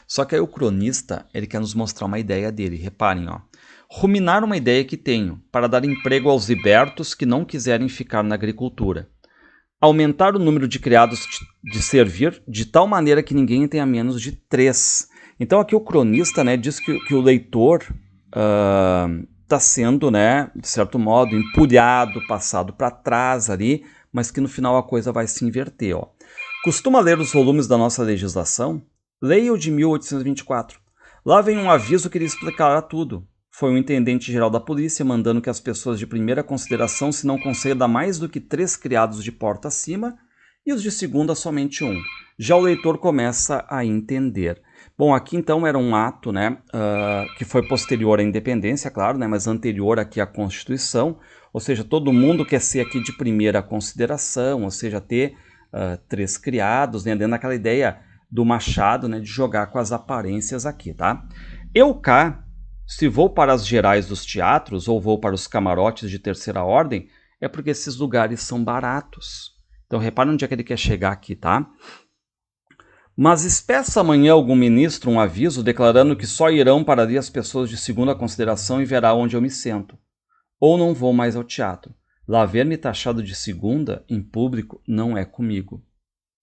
Só que aí o cronista, ele quer nos mostrar uma ideia dele. Reparem, ó. Ruminar uma ideia que tenho, para dar emprego aos libertos que não quiserem ficar na agricultura. Aumentar o número de criados de servir, de tal maneira que ninguém tenha menos de 3. Então aqui o cronista, né, diz que o leitor está sendo, né, de certo modo, empulhado, passado para trás ali, mas que no final a coisa vai se inverter. Ó. Costuma ler os volumes da nossa legislação? Leia o de 1824. Lá vem um aviso que lhe explicará tudo. Foi o intendente-geral da polícia mandando que as pessoas de primeira consideração se não conceda mais do que 3 criados de porta acima e os de segunda somente 1. Já o leitor começa a entender. Bom, aqui então era um ato, né, que foi posterior à independência, claro, né, mas anterior aqui à Constituição, ou seja, todo mundo quer ser aqui de primeira consideração, ou seja, ter 3 criados, né, dentro daquela ideia do Machado, né, de jogar com as aparências aqui, tá? Eu cá, se vou para as gerais dos teatros ou vou para os camarotes de terceira ordem, é porque esses lugares são baratos. Então repara onde é que ele quer chegar aqui, tá? Mas espeça amanhã algum ministro um aviso declarando que só irão para ali as pessoas de segunda consideração e verá onde eu me sento. Ou não vou mais ao teatro. Lá ver-me taxado de segunda em público não é comigo.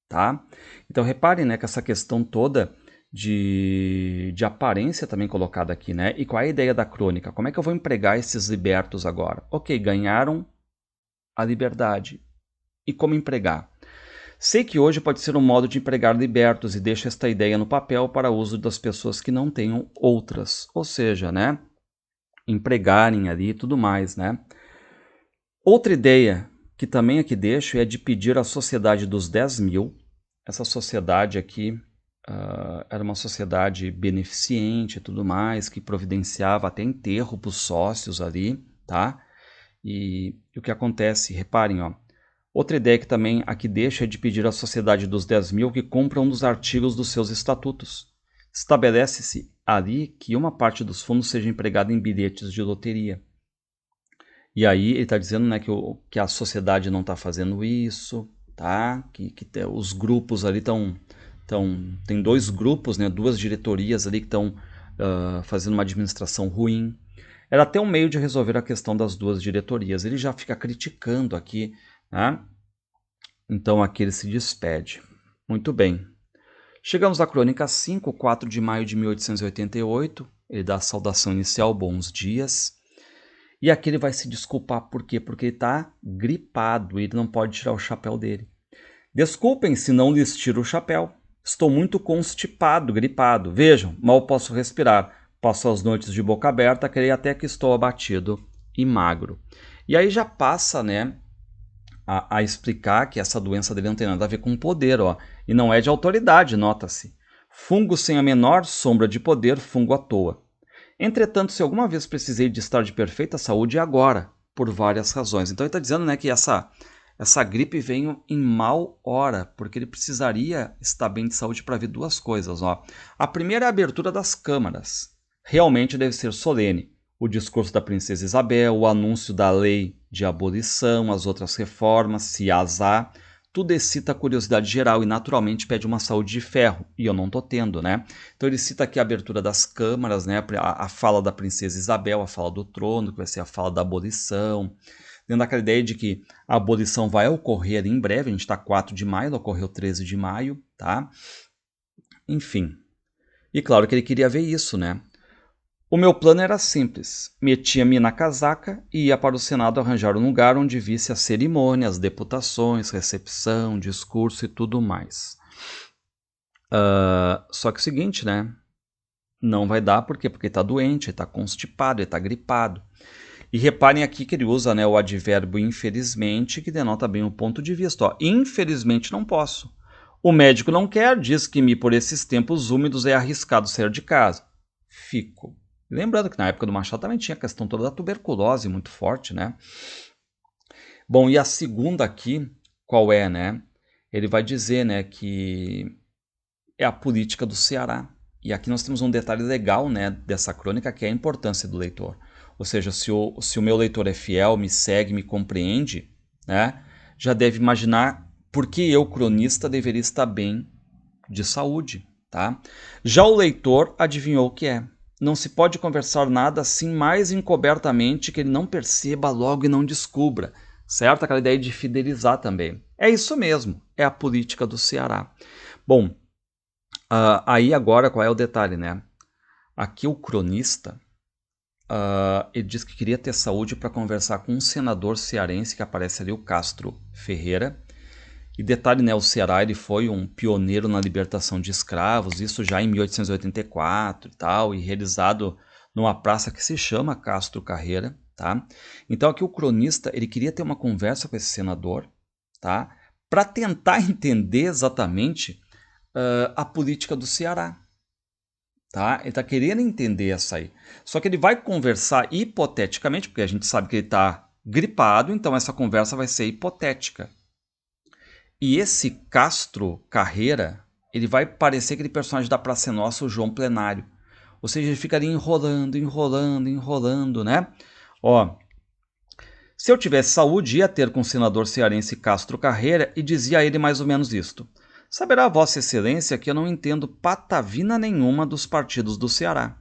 Tá? Então reparem, né, que essa questão toda de aparência também colocada aqui, né? E qual é a ideia da crônica? Como é que eu vou empregar esses libertos agora? Ok, ganharam a liberdade. E como empregar? Sei que hoje pode ser um modo de empregar libertos e deixo esta ideia no papel para uso das pessoas que não tenham outras. Ou seja, né? Empregarem ali e tudo mais, né? Outra ideia que também aqui deixo é de pedir à sociedade dos 10.000. Essa sociedade aqui era uma sociedade beneficente e tudo mais, que providenciava até enterro para os sócios ali, tá? E o que acontece, reparem, ó. Outra ideia que também aqui deixa é de pedir à sociedade dos 10.000 que cumpra um dos artigos dos seus estatutos. Estabelece-se ali que uma parte dos fundos seja empregada em bilhetes de loteria. E aí ele está dizendo, né, que a sociedade não está fazendo isso, tá? Que os grupos ali tem 2 grupos, né, 2 diretorias ali que estão fazendo uma administração ruim. Era até um meio de resolver a questão das 2 diretorias. Ele já fica criticando aqui, né? Então aqui ele se despede. Muito bem. Chegamos à crônica 5, 4 de maio de 1888. Ele dá a saudação inicial, bons dias. E aqui ele vai se desculpar, por quê? Porque ele está gripado e ele não pode tirar o chapéu dele. Desculpem se não lhes tiro o chapéu. Estou muito constipado, gripado. Vejam, mal posso respirar. Passo as noites de boca aberta, creio até que estou abatido e magro. E aí já passa, né, a explicar que essa doença dele não tem nada a ver com poder, ó. E não é de autoridade, nota-se. Fungo sem a menor sombra de poder, fungo à toa. Entretanto, se alguma vez precisei de estar de perfeita saúde, é agora, por várias razões. Então ele está dizendo, né, que essa gripe veio em mal hora, porque ele precisaria estar bem de saúde para ver 2 coisas. Ó. A primeira é a abertura das câmaras. Realmente deve ser solene. O discurso da princesa Isabel, o anúncio da lei de abolição, as outras reformas, se as há, tudo excita a curiosidade geral e naturalmente pede uma saúde de ferro, e eu não estou tendo, né? Então ele cita aqui a abertura das câmaras, né? A fala da princesa Isabel, a fala do trono, que vai ser a fala da abolição, dentro daquela ideia de que a abolição vai ocorrer ali em breve, a gente está 4 de maio, ela ocorreu 13 de maio, tá? Enfim. E claro que ele queria ver isso, né? O meu plano era simples. Metia-me na casaca e ia para o Senado arranjar um lugar onde visse a cerimônia, as deputações, recepção, discurso e tudo mais. Só que é o seguinte, né? Não vai dar, por quê? Porque está doente, está constipado, está gripado. E reparem aqui que ele usa, né, o advérbio infelizmente, que denota bem o ponto de vista. Ó, infelizmente não posso. O médico não quer, diz que por esses tempos úmidos é arriscado sair de casa. Fico. Lembrando que na época do Machado também tinha a questão toda da tuberculose muito forte, né? Bom, e a segunda aqui, qual é, né? Ele vai dizer, né, que é a política do Ceará. E aqui nós temos um detalhe legal, né, dessa crônica, que é a importância do leitor. Ou seja, se o meu leitor é fiel, me segue, me compreende, né, já deve imaginar por que eu, cronista, deveria estar bem de saúde. Tá? Já o leitor adivinhou o que é. Não se pode conversar nada assim mais encobertamente que ele não perceba logo e não descubra. Certo? Aquela ideia de fidelizar também. É isso mesmo, é a política do Ceará. Bom, aí agora qual é o detalhe, né? Aqui o cronista, ele diz que queria ter saúde para conversar com um senador cearense que aparece ali, o Castro Ferreira. E detalhe, né, o Ceará ele foi um pioneiro na libertação de escravos, isso já em 1884 e tal, e realizado numa praça que se chama Castro Carreira, tá? Então aqui o cronista, ele queria ter uma conversa com esse senador, tá? Para tentar entender exatamente a política do Ceará. Tá? Ele está querendo entender essa aí. Só que ele vai conversar hipoteticamente, porque a gente sabe que ele está gripado, então essa conversa vai ser hipotética. E esse Castro Carreira, ele vai parecer aquele personagem da Praça Nossa, o João Plenário. Ou seja, ele fica ali enrolando, né? Ó, se eu tivesse saúde, ia ter com o senador cearense Castro Carreira e dizia a ele mais ou menos isto. Saberá Vossa Excelência que eu não entendo patavina nenhuma dos partidos do Ceará.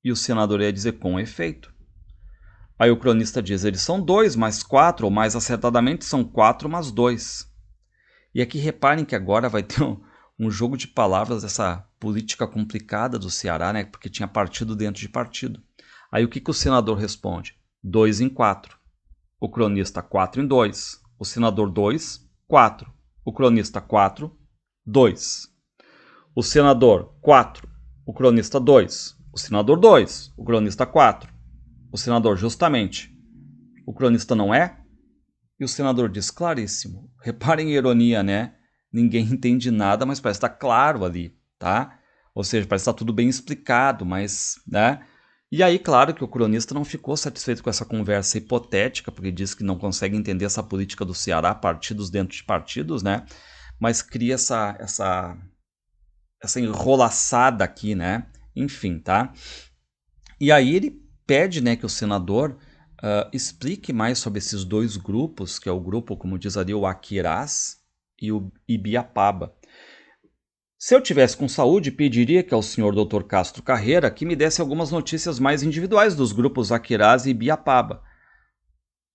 E o senador ia dizer com efeito. Aí o cronista diz, eles são 2 mais 4, ou mais acertadamente são 4 mais 2. E aqui reparem que agora vai ter um jogo de palavras dessa política complicada do Ceará, né? Porque tinha partido dentro de partido. Aí o que o senador responde? 2 em 4. O cronista 4 em 2. O senador 2, 4. O cronista 4, 2. O senador 4. O cronista 2. O senador 2. O cronista 4. O senador justamente. O cronista não é? E o senador diz, claríssimo. Reparem a ironia, né? Ninguém entende nada, mas parece estar claro ali, tá? Ou seja, parece estar tudo bem explicado, mas, né? E aí, claro que o cronista não ficou satisfeito com essa conversa hipotética, porque diz que não consegue entender essa política do Ceará, partidos dentro de partidos, né? Mas cria essa enrolaçada aqui, né? Enfim, tá? E aí ele pede, né, que o senador explique mais sobre esses dois grupos, que é o grupo, como diz ali, o Aquirás e o Ibiapaba. Se eu tivesse com saúde, pediria que ao senhor Dr. Castro Carreira que me desse algumas notícias mais individuais dos grupos Aquirás e Ibiapaba.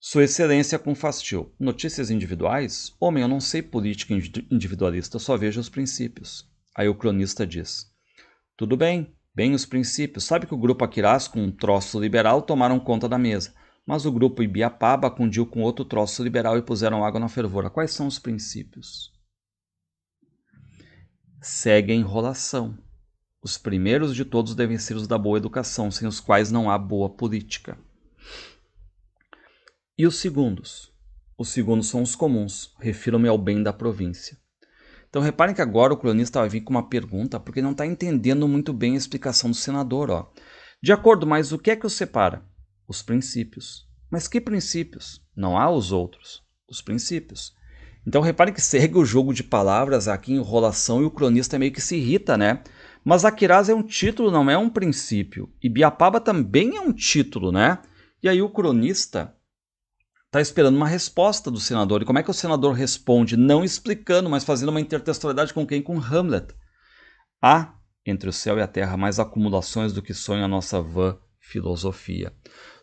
Sua Excelência confastiu. Notícias individuais? Homem, eu não sei política individualista, eu só vejo os princípios. Aí o cronista diz, tudo bem, bem os princípios. Sabe que o grupo Aquirás com um troço liberal tomaram conta da mesa, mas o grupo Ibiapaba cundiu com outro troço liberal e puseram água na fervura. Quais são os princípios? Segue a enrolação. Os primeiros de todos devem ser os da boa educação, sem os quais não há boa política. E os segundos? Os segundos são os comuns. Refiro-me ao bem da província. Então reparem que agora o cronista vai vir com uma pergunta, porque não está entendendo muito bem a explicação do senador. Ó. De acordo, mas o que é que os separa? Os princípios. Mas que princípios? Não há os outros. Os princípios. Então reparem que segue o jogo de palavras aqui, enrolação, e o cronista meio que se irrita, né? Mas Aquirás é um título, não é um princípio. E Ibiapaba também é um título, né? E aí o cronista está esperando uma resposta do senador. E como é que o senador responde? Não explicando, mas fazendo uma intertextualidade com quem? Com Hamlet. Há entre o céu e a terra mais acumulações do que sonha a nossa vã filosofia.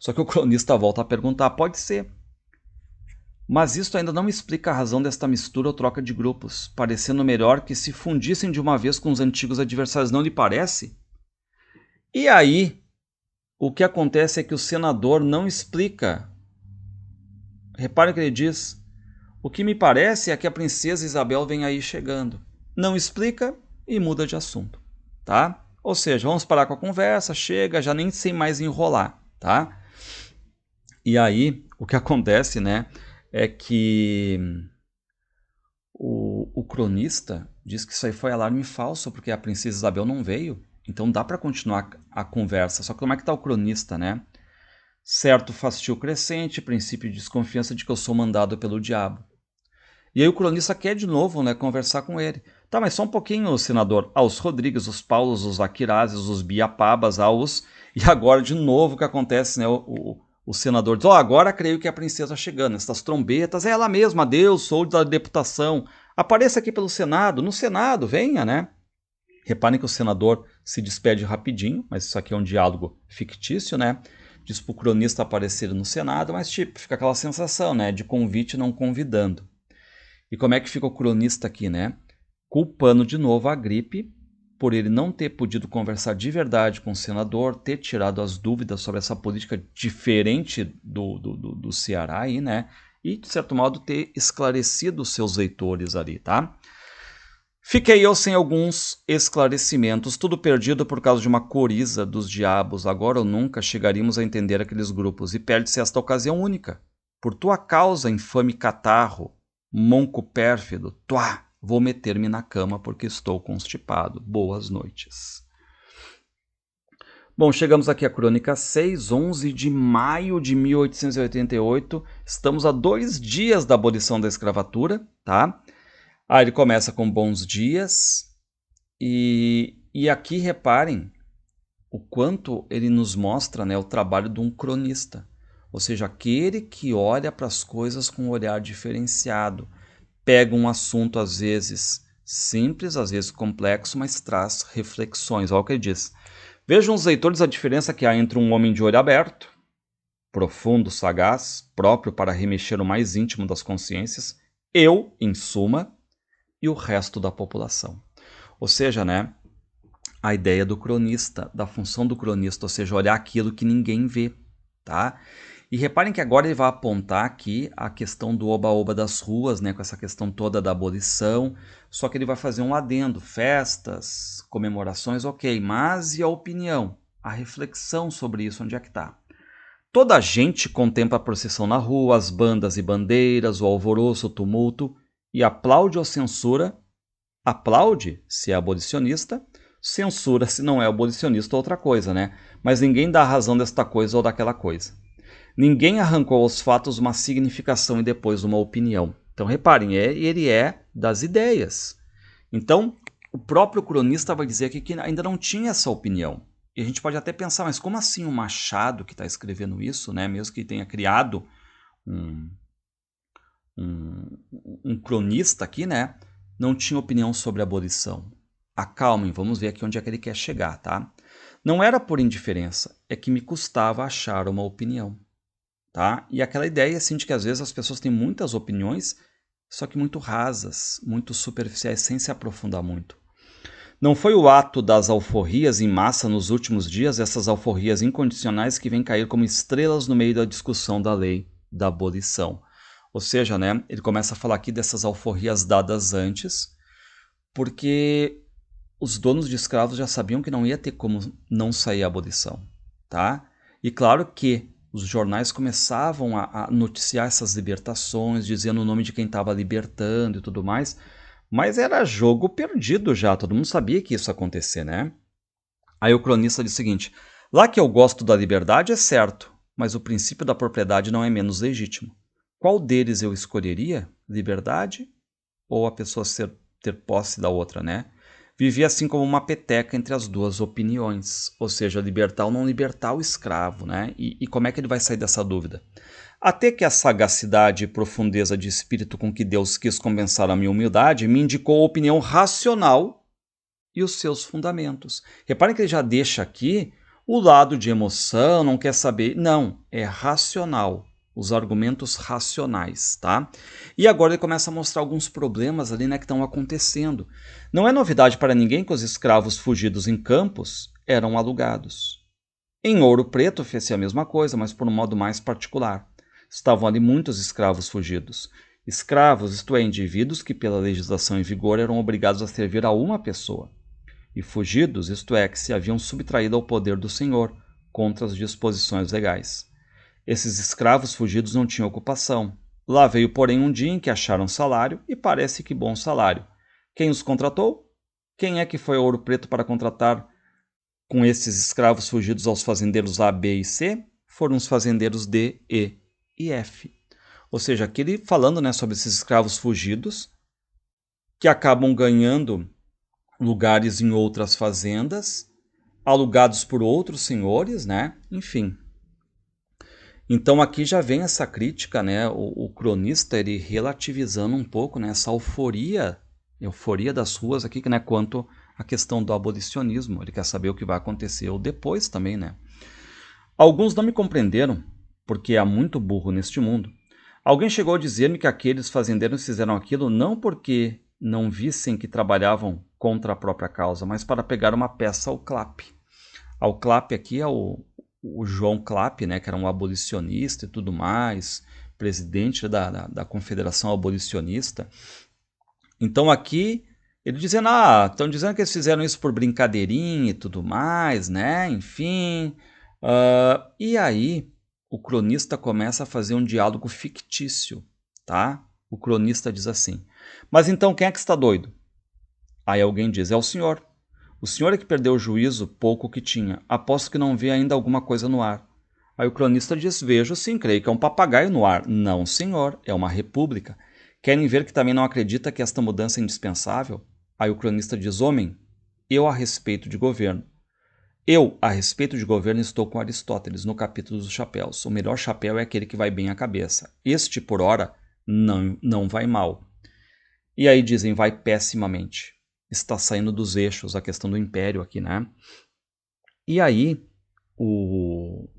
Só que o cronista volta a perguntar, pode ser. Mas isto ainda não explica a razão desta mistura ou troca de grupos, parecendo melhor que se fundissem de uma vez com os antigos adversários, não lhe parece? E aí, o que acontece é que o senador não explica. Repare que ele diz, o que me parece é que a princesa Isabel vem aí chegando. Não explica e muda de assunto, tá? Ou seja, vamos parar com a conversa, chega, já nem sei mais enrolar, tá? E aí, o que acontece, né, é que o cronista diz que isso aí foi alarme falso, porque a princesa Isabel não veio. Então dá para continuar a conversa. Só que como é que tá o cronista, né? Certo fastio crescente, princípio de desconfiança de que eu sou mandado pelo diabo. E aí o cronista quer de novo, né, conversar com ele. Tá, mas só um pouquinho, senador. Os Rodrigues, os Paulos, os Aquirazes, os Biapabas, os... E agora de novo o que acontece, né? O senador diz, agora creio que a princesa chegando. Estas trombetas, é ela mesma, Deus, sou da deputação. Apareça aqui pelo Senado. No Senado, venha, né? Reparem que o senador se despede rapidinho, mas isso aqui é um diálogo fictício, né? Diz pro cronista aparecer no Senado, mas tipo, fica aquela sensação, né? De convite não convidando. E como é que fica o cronista aqui, né? Culpando de novo a gripe por ele não ter podido conversar de verdade com o senador, ter tirado as dúvidas sobre essa política diferente do Ceará aí, né? E, de certo modo, ter esclarecido os seus leitores ali, tá? Fiquei eu sem alguns esclarecimentos, tudo perdido por causa de uma coriza dos diabos. Agora ou nunca chegaríamos a entender aqueles grupos, e perde-se esta ocasião única. Por tua causa, infame catarro, monco pérfido, tuá! Vou meter-me na cama porque estou constipado. Boas noites. Bom, chegamos aqui à crônica 6, 11 de maio de 1888. Estamos a 2 dias da abolição da escravatura, tá? Ele começa com bons dias e aqui reparem o quanto ele nos mostra, né, o trabalho de um cronista. Ou seja, aquele que olha para as coisas com um olhar diferenciado. Pega um assunto, às vezes simples, às vezes complexo, mas traz reflexões. Olha o que ele diz. Vejam os leitores a diferença que há entre um homem de olho aberto, profundo, sagaz, próprio para remexer o mais íntimo das consciências, eu, em suma, e o resto da população. Ou seja, né, a ideia do cronista, da função do cronista, ou seja, olhar aquilo que ninguém vê, tá? E reparem que agora ele vai apontar aqui a questão do oba-oba das ruas, né, com essa questão toda da abolição, só que ele vai fazer um adendo, festas, comemorações, ok, mas e a opinião, a reflexão sobre isso, onde é que está? Toda a gente contempla a procissão na rua, as bandas e bandeiras, o alvoroço, o tumulto, e aplaude ou censura, aplaude se é abolicionista, censura se não é abolicionista ou outra coisa, né? Mas ninguém dá a razão desta coisa ou daquela coisa. Ninguém arrancou aos fatos uma significação e depois uma opinião. Então, reparem, ele é das ideias. Então, o próprio cronista vai dizer aqui que ainda não tinha essa opinião. E a gente pode até pensar, mas como assim o Machado, que está escrevendo isso, né, mesmo que tenha criado um cronista aqui, né, não tinha opinião sobre a abolição? Acalmem, vamos ver aqui onde é que ele quer chegar, tá? Não era por indiferença, é que me custava achar uma opinião. Tá? E aquela ideia assim, de que às vezes as pessoas têm muitas opiniões, só que muito rasas, muito superficiais, sem se aprofundar muito. Não foi o ato das alforrias em massa nos últimos dias, essas alforrias incondicionais que vêm cair como estrelas no meio da discussão da lei da abolição. Ou seja, né, ele começa a falar aqui dessas alforrias dadas antes, porque os donos de escravos já sabiam que não ia ter como não sair a abolição. Tá? E claro que os jornais começavam a noticiar essas libertações, dizendo o nome de quem estava libertando e tudo mais, mas era jogo perdido já, todo mundo sabia que isso ia acontecer, né? Aí o cronista diz o seguinte, lá que eu gosto da liberdade é certo, mas o princípio da propriedade não é menos legítimo. Qual deles eu escolheria? Liberdade ou a pessoa ter posse da outra, né? Vivia assim como uma peteca entre as duas opiniões, ou seja, libertar ou não libertar o escravo, né? E como é que ele vai sair dessa dúvida? Até que a sagacidade e profundeza de espírito com que Deus quis compensar a minha humildade me indicou a opinião racional e os seus fundamentos. Reparem que ele já deixa aqui o lado de emoção, não quer saber. Não, é racional. Os argumentos racionais, tá? E agora ele começa a mostrar alguns problemas ali, né, que estão acontecendo. Não é novidade para ninguém que os escravos fugidos em Campos eram alugados. Em Ouro Preto fez-se a mesma coisa, mas por um modo mais particular. Estavam ali muitos escravos fugidos. Escravos, isto é, indivíduos que pela legislação em vigor eram obrigados a servir a uma pessoa. e fugidos, isto é, que se haviam subtraído ao poder do senhor, contra as disposições legais. Esses escravos fugidos não tinham ocupação. Lá veio, porém, um dia em que acharam salário, e parece que bom salário. Quem os contratou? Quem é que foi a Ouro Preto para contratar com esses escravos fugidos aos fazendeiros A, B e C? Foram os fazendeiros D, E e F. Ou seja, aqui ele falando, né, sobre esses escravos fugidos que acabam ganhando lugares em outras fazendas, alugados por outros senhores, né? Enfim. Então aqui já vem essa crítica, né? O cronista ele relativizando um pouco, né, essa euforia das ruas aqui, né, quanto à questão do abolicionismo. Ele quer saber o que vai acontecer ou depois também, né? Alguns não me compreenderam, porque há muito burro neste mundo. Alguém chegou a dizer-me que aqueles fazendeiros fizeram aquilo não porque não vissem que trabalhavam contra a própria causa, mas para pegar uma peça ao Clapp. Ao Clapp aqui é o João Clapp, né, que era um abolicionista e tudo mais, presidente da Confederação Abolicionista. Então aqui ele dizendo, estão dizendo que eles fizeram isso por brincadeirinha e tudo mais, né, enfim. E aí o cronista começa a fazer um diálogo fictício, tá? O cronista diz assim, mas então quem é que está doido? Aí alguém diz, é o senhor. O senhor é que perdeu o juízo, pouco que tinha. Aposto que não vê ainda alguma coisa no ar. Aí o cronista diz, vejo sim, creio que é um papagaio no ar. Não, senhor, é uma república. Querem ver que também não acredita que esta mudança é indispensável? Aí o cronista diz, homem, eu a respeito de governo. Eu, a respeito de governo, estou com Aristóteles, no capítulo dos chapéus. O melhor chapéu é aquele que vai bem à cabeça. Este, por ora, não vai mal. E aí dizem, vai pessimamente. Está saindo dos eixos a questão do império aqui, né? E aí o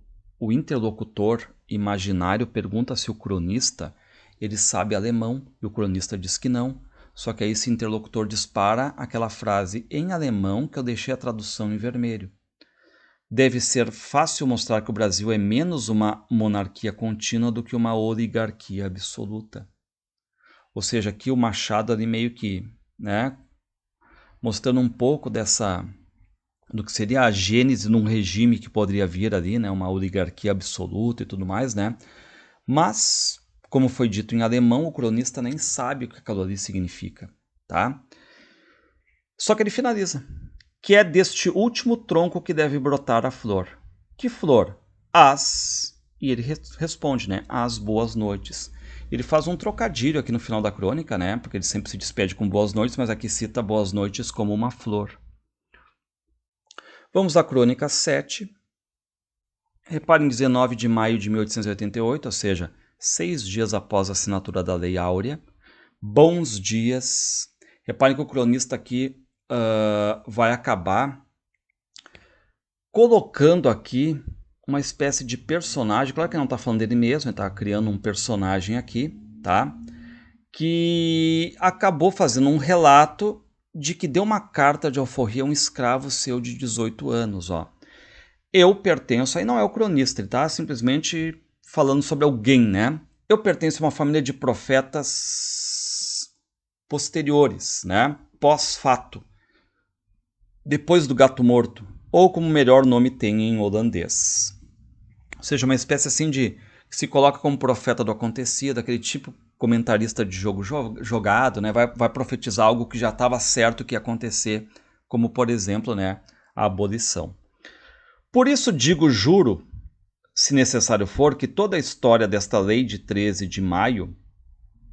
interlocutor imaginário pergunta se o cronista ele sabe alemão, e o cronista diz que não. Só que aí esse interlocutor dispara aquela frase em alemão que eu deixei a tradução em vermelho. Deve ser fácil mostrar que o Brasil é menos uma monarquia contínua do que uma oligarquia absoluta. Ou seja, aqui o Machado ali meio que, né, mostrando um pouco do que seria a gênese num regime que poderia vir ali, né, uma oligarquia absoluta e tudo mais, né? Mas, como foi dito em alemão, o cronista nem sabe o que aquilo ali significa, tá? Só que ele finaliza, que é deste último tronco que deve brotar a flor. Que flor? E ele responde, né, as boas noites. Ele faz um trocadilho aqui no final da crônica, né, porque ele sempre se despede com boas noites, mas aqui cita boas noites como uma flor. Vamos à crônica 7. Reparem, 19 de maio de 1888, ou seja, 6 dias após a assinatura da Lei Áurea. Bons dias. Reparem que o cronista aqui vai acabar colocando aqui uma espécie de personagem. Claro que não está falando dele mesmo, ele está criando um personagem aqui, tá? Que acabou fazendo um relato de que deu uma carta de alforria a um escravo seu de 18 anos, ó. Eu pertenço, aí não é o cronista, ele está simplesmente falando sobre alguém, né? Eu pertenço a uma família de profetas posteriores, né? Pós-fato, depois do gato morto, ou como o melhor nome tem em holandês. Ou seja, uma espécie assim de que se coloca como profeta do acontecido, aquele tipo comentarista de jogo jogado, né? Vai profetizar algo que já estava certo que ia acontecer, como por exemplo, né, a abolição. Por isso digo, juro, se necessário for, que toda a história desta lei de 13 de maio,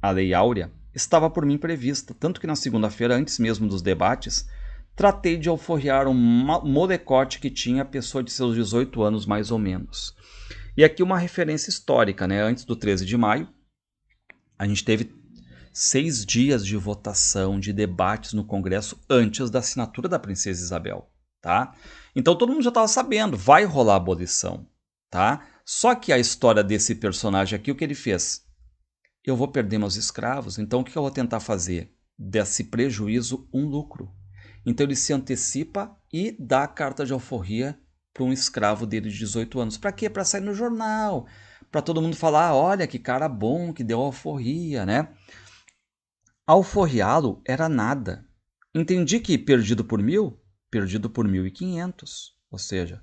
a Lei Áurea, estava por mim prevista, tanto que na segunda-feira, antes mesmo dos debates, tratei de alforriar um molecote que tinha a pessoa de seus 18 anos, mais ou menos. E aqui uma referência histórica, né? Antes do 13 de maio, a gente teve 6 dias de votação, de debates no Congresso antes da assinatura da Princesa Isabel, tá? Então todo mundo já estava sabendo, vai rolar a abolição, tá? Só que a história desse personagem aqui, o que ele fez? Eu vou perder meus escravos, então o que eu vou tentar fazer? Desse prejuízo, um lucro. Então ele se antecipa e dá a carta de alforria para um escravo dele de 18 anos. Para quê? Para sair no jornal, para todo mundo falar, olha que cara bom que deu alforria, né? Alforriá-lo era nada. Entendi que perdido por 1000 perdido por 1.500. Ou seja,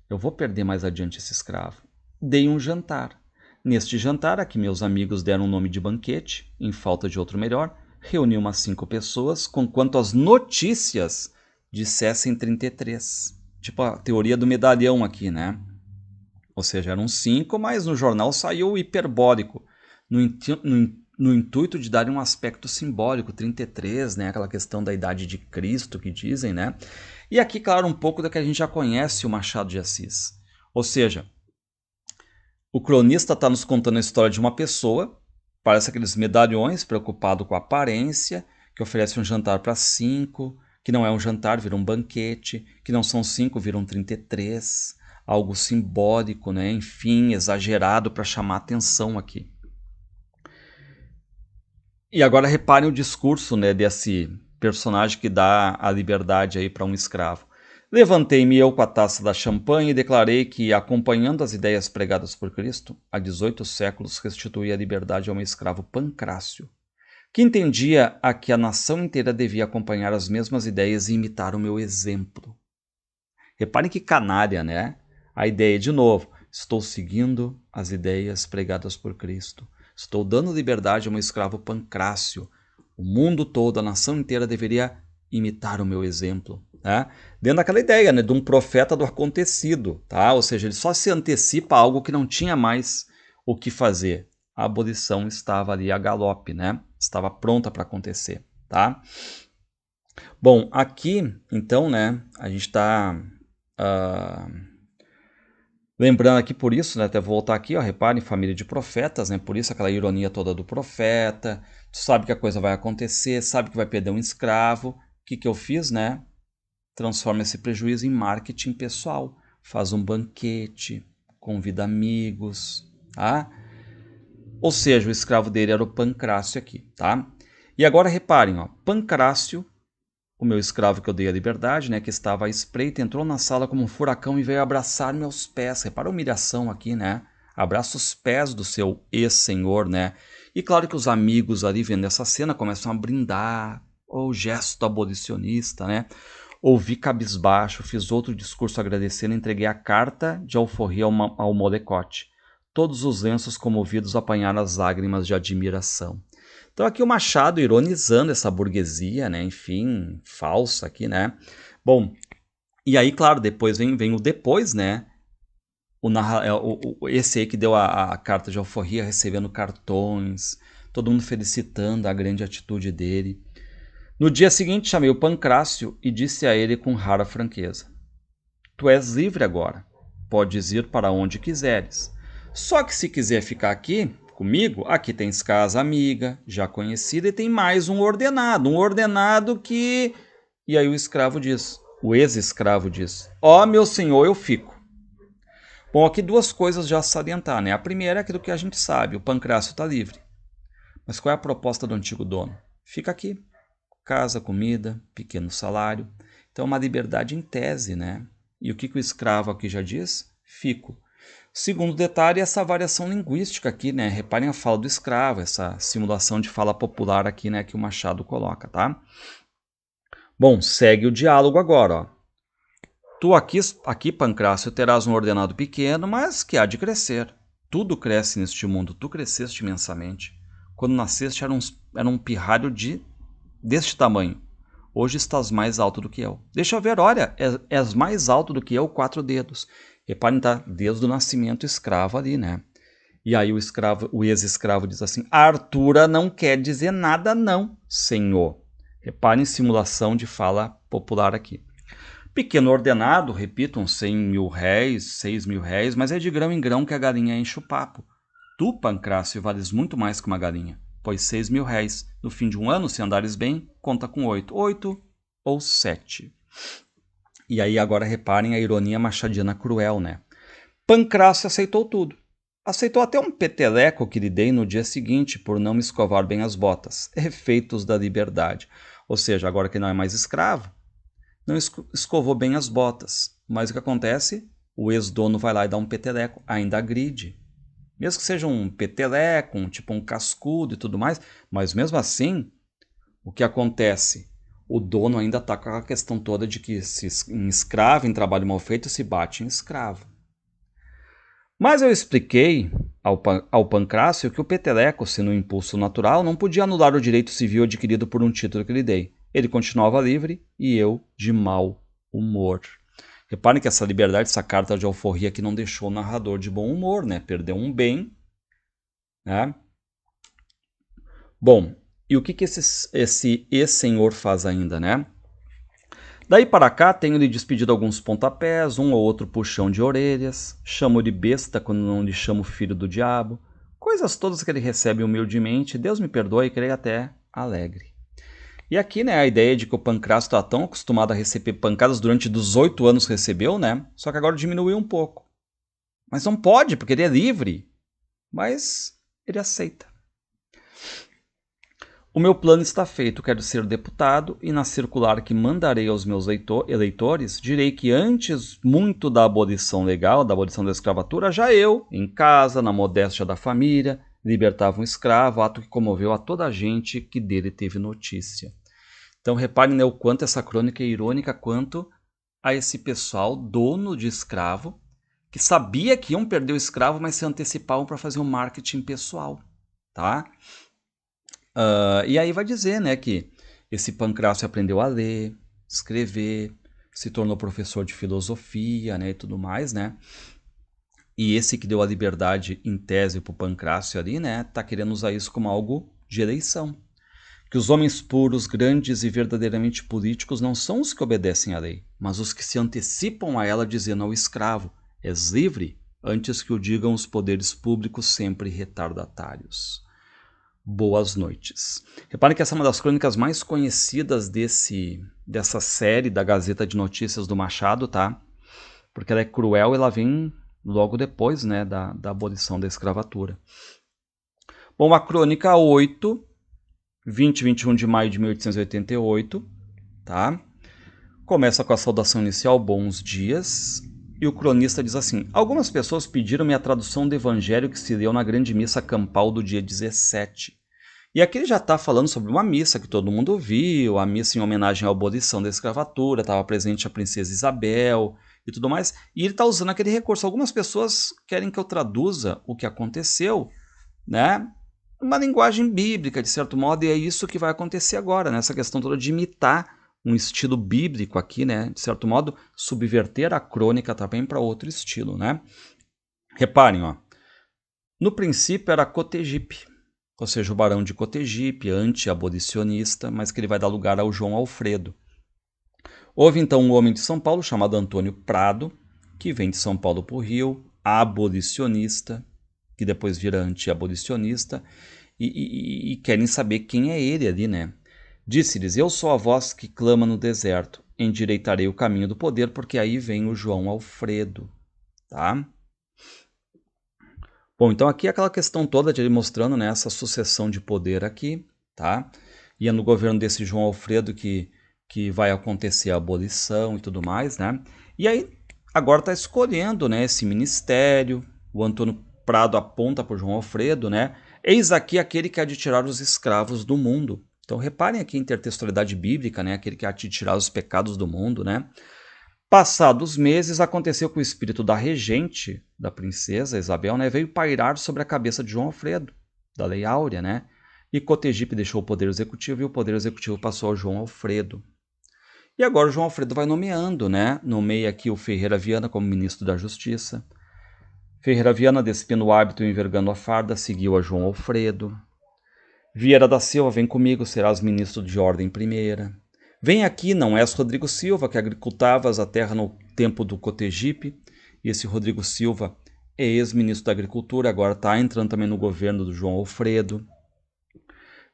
eu vou perder mais adiante esse escravo. Dei um jantar. Neste jantar, aqui meus amigos deram o nome de banquete, em falta de outro melhor, reuni umas 5 pessoas, conquanto as notícias dissessem 33. Tipo a teoria do medalhão aqui, né? Ou seja, eram 5, mas no jornal saiu hiperbólico, no intuito de dar um aspecto simbólico, 33, né? Aquela questão da idade de Cristo que dizem, né? E aqui, claro, um pouco da que a gente já conhece o Machado de Assis. Ou seja, o cronista está nos contando a história de uma pessoa, parece aqueles medalhões, preocupado com a aparência, que oferece um jantar para 5, que não é um jantar, vira um banquete, que não são 5, viram 33, algo simbólico, né? Enfim, exagerado para chamar atenção aqui. E agora reparem o discurso, né, desse personagem que dá a liberdade aí para um escravo. Levantei-me eu com a taça da champanhe e declarei que, acompanhando as ideias pregadas por Cristo, há 18 séculos restituía a liberdade ao meu escravo Pancrácio, que entendia a que a nação inteira devia acompanhar as mesmas ideias e imitar o meu exemplo. Reparem que canária, né? A ideia, de novo, estou seguindo as ideias pregadas por Cristo. Estou dando liberdade ao meu escravo Pancrácio. O mundo todo, a nação inteira deveria imitar o meu exemplo. Né? Dentro daquela ideia, né, de um profeta do acontecido. Tá? Ou seja, ele só se antecipa a algo que não tinha mais o que fazer. A abolição estava ali a galope, né? Estava pronta para acontecer. Tá? Bom, aqui, então, né, a gente está... lembrando aqui por isso, né, até vou voltar aqui, ó, reparem, família de profetas, né, por isso aquela ironia toda do profeta, tu sabe que a coisa vai acontecer, sabe que vai perder um escravo, o que eu fiz, né? Transforma esse prejuízo em marketing pessoal, faz um banquete, convida amigos, tá? Ou seja, o escravo dele era o Pancrácio aqui, tá? E agora reparem, ó, Pancrácio, o meu escravo que eu dei a liberdade, né, que estava à espreita, entrou na sala como um furacão e veio abraçar meus pés. Repara a humilhação aqui, né? Abraça os pés do seu ex-senhor, né? E claro que os amigos ali vendo essa cena começam a brindar, o gesto abolicionista, né? Ouvi cabisbaixo, fiz outro discurso agradecendo, entreguei a carta de alforria ao molecote. Todos os lenços comovidos apanharam as lágrimas de admiração. Então aqui o Machado ironizando essa burguesia, né? Enfim, falsa aqui, né? Bom, e aí, claro, depois vem o depois, né? Esse aí que deu a carta de alforria, recebendo cartões, todo mundo felicitando a grande atitude dele. No dia seguinte, chamei o Pancrácio e disse a ele com rara franqueza: Tu és livre agora, podes ir para onde quiseres. Só que se quiser ficar aqui comigo, aqui tens casa amiga, já conhecida, e tem mais um ordenado que... E aí o escravo diz, o ex-escravo diz: Ó, meu senhor, eu fico. Bom, aqui duas coisas já a salientar, né? A primeira é aquilo que a gente sabe, o Pancrácio está livre. Mas qual é a proposta do antigo dono? Fica aqui, casa, comida, pequeno salário. Então, uma liberdade em tese, né? E o que o escravo aqui já diz? Fico. Segundo detalhe, essa variação linguística aqui, né? Reparem a fala do escravo, essa simulação de fala popular aqui, né, que o Machado coloca, tá? Bom, segue o diálogo agora, ó. Tu aqui, Pancrácio, terás um ordenado pequeno, mas que há de crescer. Tudo cresce neste mundo, tu cresceste imensamente. Quando nasceste era um pirralho deste tamanho. Hoje estás mais alto do que eu. Deixa eu ver, olha, és mais alto do que eu, 4 dedos. Reparem, tá? Desde o nascimento escravo ali, né? E aí o ex-escravo diz assim: a Artura não quer dizer nada não, senhor. Reparem, simulação de fala popular aqui. Pequeno ordenado, repito, uns 100 mil réis, 6 mil réis, mas é de grão em grão que a galinha enche o papo. Tu, Pancrácio, vales muito mais que uma galinha, pois 6 mil réis. No fim de um ano, se andares bem, conta com 8. 8 ou 7. E aí agora reparem a ironia machadiana cruel, né? Pancrácio aceitou tudo. Aceitou até um peteleco que lhe dei no dia seguinte por não me escovar bem as botas. Efeitos da liberdade. Ou seja, agora que não é mais escravo, não escovou bem as botas. Mas o que acontece? O ex-dono vai lá e dá um peteleco, ainda agride. Mesmo que seja um peteleco, tipo um cascudo e tudo mais, mas mesmo assim, o que acontece? o dono ainda está com a questão toda de que se em escravo, em trabalho mal feito, se bate em escravo. Mas eu expliquei ao Pancrácio que o peteleco, sendo um impulso natural, não podia anular o direito civil adquirido por um título que lhe dei. Ele continuava livre e eu de mau humor. Reparem que essa liberdade, essa carta de alforria aqui não deixou o narrador de bom humor, né? Perdeu um bem, né? Bom, e o que esse ex-senhor faz ainda, né? Daí para cá, tenho-lhe despedido alguns pontapés, um ou outro puxão de orelhas, chamo de besta quando não lhe chamo filho do diabo, coisas todas que ele recebe humildemente, Deus me perdoe, creio até alegre. E aqui, né, a ideia de que o Pancrácio está tão acostumado a receber pancadas durante 18 anos recebeu, né? Só que agora diminuiu um pouco. Mas não pode, porque ele é livre. Mas ele aceita. O meu plano está feito, quero ser deputado, e na circular que mandarei aos meus eleitores, direi que antes muito da abolição legal, da abolição da escravatura, já eu, em casa, na modéstia da família, libertava um escravo, ato que comoveu a toda a gente que dele teve notícia. Então reparem, né, o quanto essa crônica é irônica quanto a esse pessoal dono de escravo, que sabia que iam perder o escravo, mas se antecipavam para fazer um marketing pessoal, tá? E aí vai dizer, né, que esse Pancrácio aprendeu a ler, escrever, se tornou professor de filosofia, né, e tudo mais, né? E esse que deu a liberdade em tese para o Pancrácio ali, né, tá querendo usar isso como algo de eleição. Que os homens puros, grandes e verdadeiramente políticos não são os que obedecem à lei, mas os que se antecipam a ela dizendo ao escravo, és livre, antes que o digam os poderes públicos sempre retardatários. Boas noites. Reparem que essa é uma das crônicas mais conhecidas dessa série da Gazeta de Notícias do Machado, tá? Porque ela é cruel e ela vem logo depois, né, da abolição da escravatura. Bom, a crônica 8, 20 e 21 de maio de 1888, tá? Começa com a saudação inicial, bons dias, e o cronista diz assim: algumas pessoas pediram-me a tradução do evangelho que se leu na grande missa campal do dia 17. E aqui ele já está falando sobre uma missa que todo mundo viu, a missa em homenagem à abolição da escravatura, estava presente a princesa Isabel e tudo mais, e ele está usando aquele recurso. Algumas pessoas querem que eu traduza o que aconteceu, né? Uma linguagem bíblica, de certo modo, e é isso que vai acontecer agora, nessa questão toda de imitar um estilo bíblico aqui, né? De certo modo, subverter a crônica também para outro estilo, né? Reparem, ó. No princípio era Cotegipe, ou seja, o barão de Cotegipe, anti-abolicionista, mas que ele vai dar lugar ao João Alfredo. Houve então um homem de São Paulo chamado Antônio Prado, que vem de São Paulo para o Rio, abolicionista, que depois vira anti-abolicionista, e querem saber quem é ele ali, né? Disse-lhes, eu sou a voz que clama no deserto, endireitarei o caminho do poder, porque aí vem o João Alfredo, tá? Bom, então aqui é aquela questão toda de ele mostrando, né, essa sucessão de poder aqui, tá? E é no governo desse João Alfredo que vai acontecer a abolição e tudo mais, né? E aí agora está escolhendo, né, esse ministério, o Antônio Prado aponta para o João Alfredo, né? Eis aqui aquele que há de tirar os escravos do mundo. Então reparem aqui a intertextualidade bíblica, né? Aquele que há de tirar os pecados do mundo, né? Passados meses, aconteceu que o espírito da regente, da princesa Isabel, né, veio pairar sobre a cabeça de João Alfredo, da Lei Áurea, né? E Cotegipe deixou o poder executivo e o poder executivo passou ao João Alfredo. E agora o João Alfredo vai nomeando, né? Nomeia aqui o Ferreira Viana como ministro da Justiça. Ferreira Viana, despindo o hábito e envergando a farda, seguiu a João Alfredo. Vieira da Silva, vem comigo, serás ministro de ordem primeira. Vem aqui, não és Rodrigo Silva, que agricultavas a terra no tempo do Cotegipe. E esse Rodrigo Silva é ex-ministro da Agricultura, agora está entrando também no governo do João Alfredo.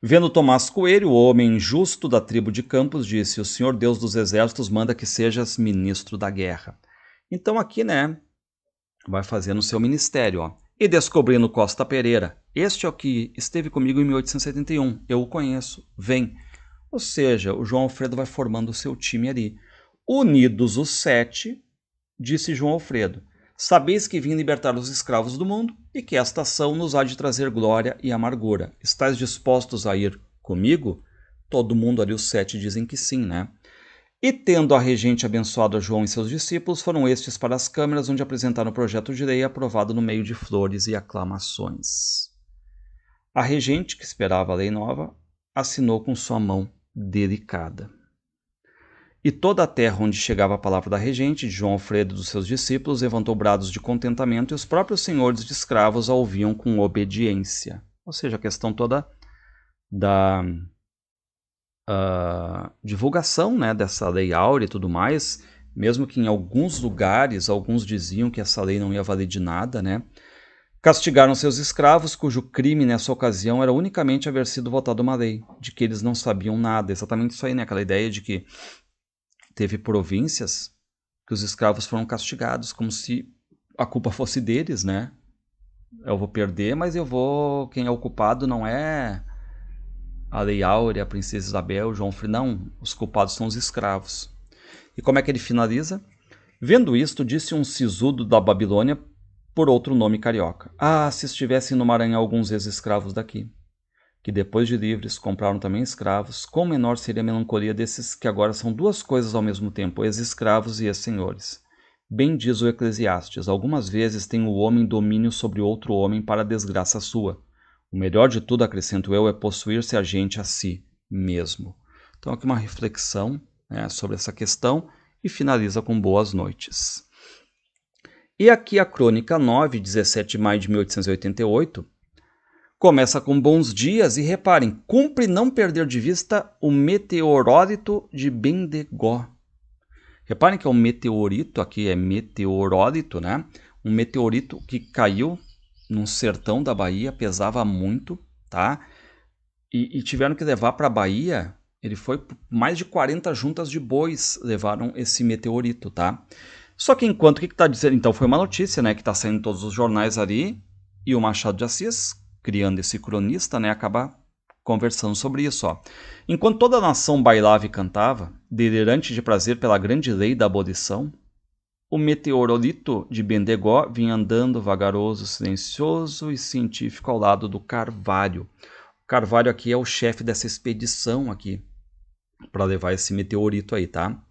Vendo Tomás Coelho, o homem justo da tribo de Campos, disse, o Senhor Deus dos Exércitos manda que sejas ministro da guerra. Então aqui, né, vai fazendo o seu ministério, ó. E descobrindo Costa Pereira, este é o que esteve comigo em 1871, eu o conheço, vem. Ou seja, o João Alfredo vai formando o seu time ali. Unidos os 7, disse João Alfredo, sabeis que vim libertar os escravos do mundo e que esta ação nos há de trazer glória e amargura. Estais dispostos a ir comigo? Todo mundo ali, os 7, dizem que sim, né? E tendo a regente abençoado a João e seus discípulos, foram estes para as câmeras, onde apresentaram o projeto de lei aprovado no meio de flores e aclamações. A regente, que esperava a lei nova, assinou com sua mão delicada. E toda a terra onde chegava a palavra da regente, de João Alfredo e dos seus discípulos, levantou brados de contentamento, e os próprios senhores de escravos a ouviam com obediência. Ou seja, a questão toda da divulgação, né, dessa lei áurea e tudo mais, mesmo que em alguns lugares, alguns diziam que essa lei não ia valer de nada, né? Castigaram seus escravos, cujo crime nessa ocasião era unicamente haver sido votada uma lei, de que eles não sabiam nada. Exatamente isso aí, né? Aquela ideia de que teve províncias que os escravos foram castigados, como se a culpa fosse deles, né? Eu vou perder, mas quem é o culpado não é a Lei Áurea, a Princesa Isabel, João Frei, não, os culpados são os escravos. E como é que ele finaliza? Vendo isto, disse um sisudo da Babilônia por outro nome carioca: ah, se estivessem no Maranhão alguns ex-escravos daqui, que depois de livres compraram também escravos, quão menor seria a melancolia desses que agora são duas coisas ao mesmo tempo, ex-escravos e ex-senhores. Bem diz o Eclesiastes, algumas vezes tem o homem domínio sobre outro homem para a desgraça sua. O melhor de tudo, acrescento eu, é possuir-se a gente a si mesmo. Então aqui uma reflexão, né, sobre essa questão, e finaliza com boas noites. E aqui a crônica 9, 17 de maio de 1888, começa com bons dias e reparem, cumpre não perder de vista o meteorólito de Bendegó. Reparem que é um meteorito, aqui é meteorólito, né? Um meteorito que caiu num sertão da Bahia, pesava muito, tá? E tiveram que levar para a Bahia, ele foi mais de 40 juntas de bois levaram esse meteorito, tá? Só que enquanto, o que está dizendo? Então foi uma notícia, né, que está saindo em todos os jornais ali, e o Machado de Assis, criando esse cronista, né, acaba conversando sobre isso. Ó. Enquanto toda a nação bailava e cantava, delirante de prazer pela grande lei da abolição, o meteorolito de Bendegó vinha andando vagaroso, silencioso e científico ao lado do Carvalho. O Carvalho aqui é o chefe dessa expedição aqui, para levar esse meteorito aí, tá?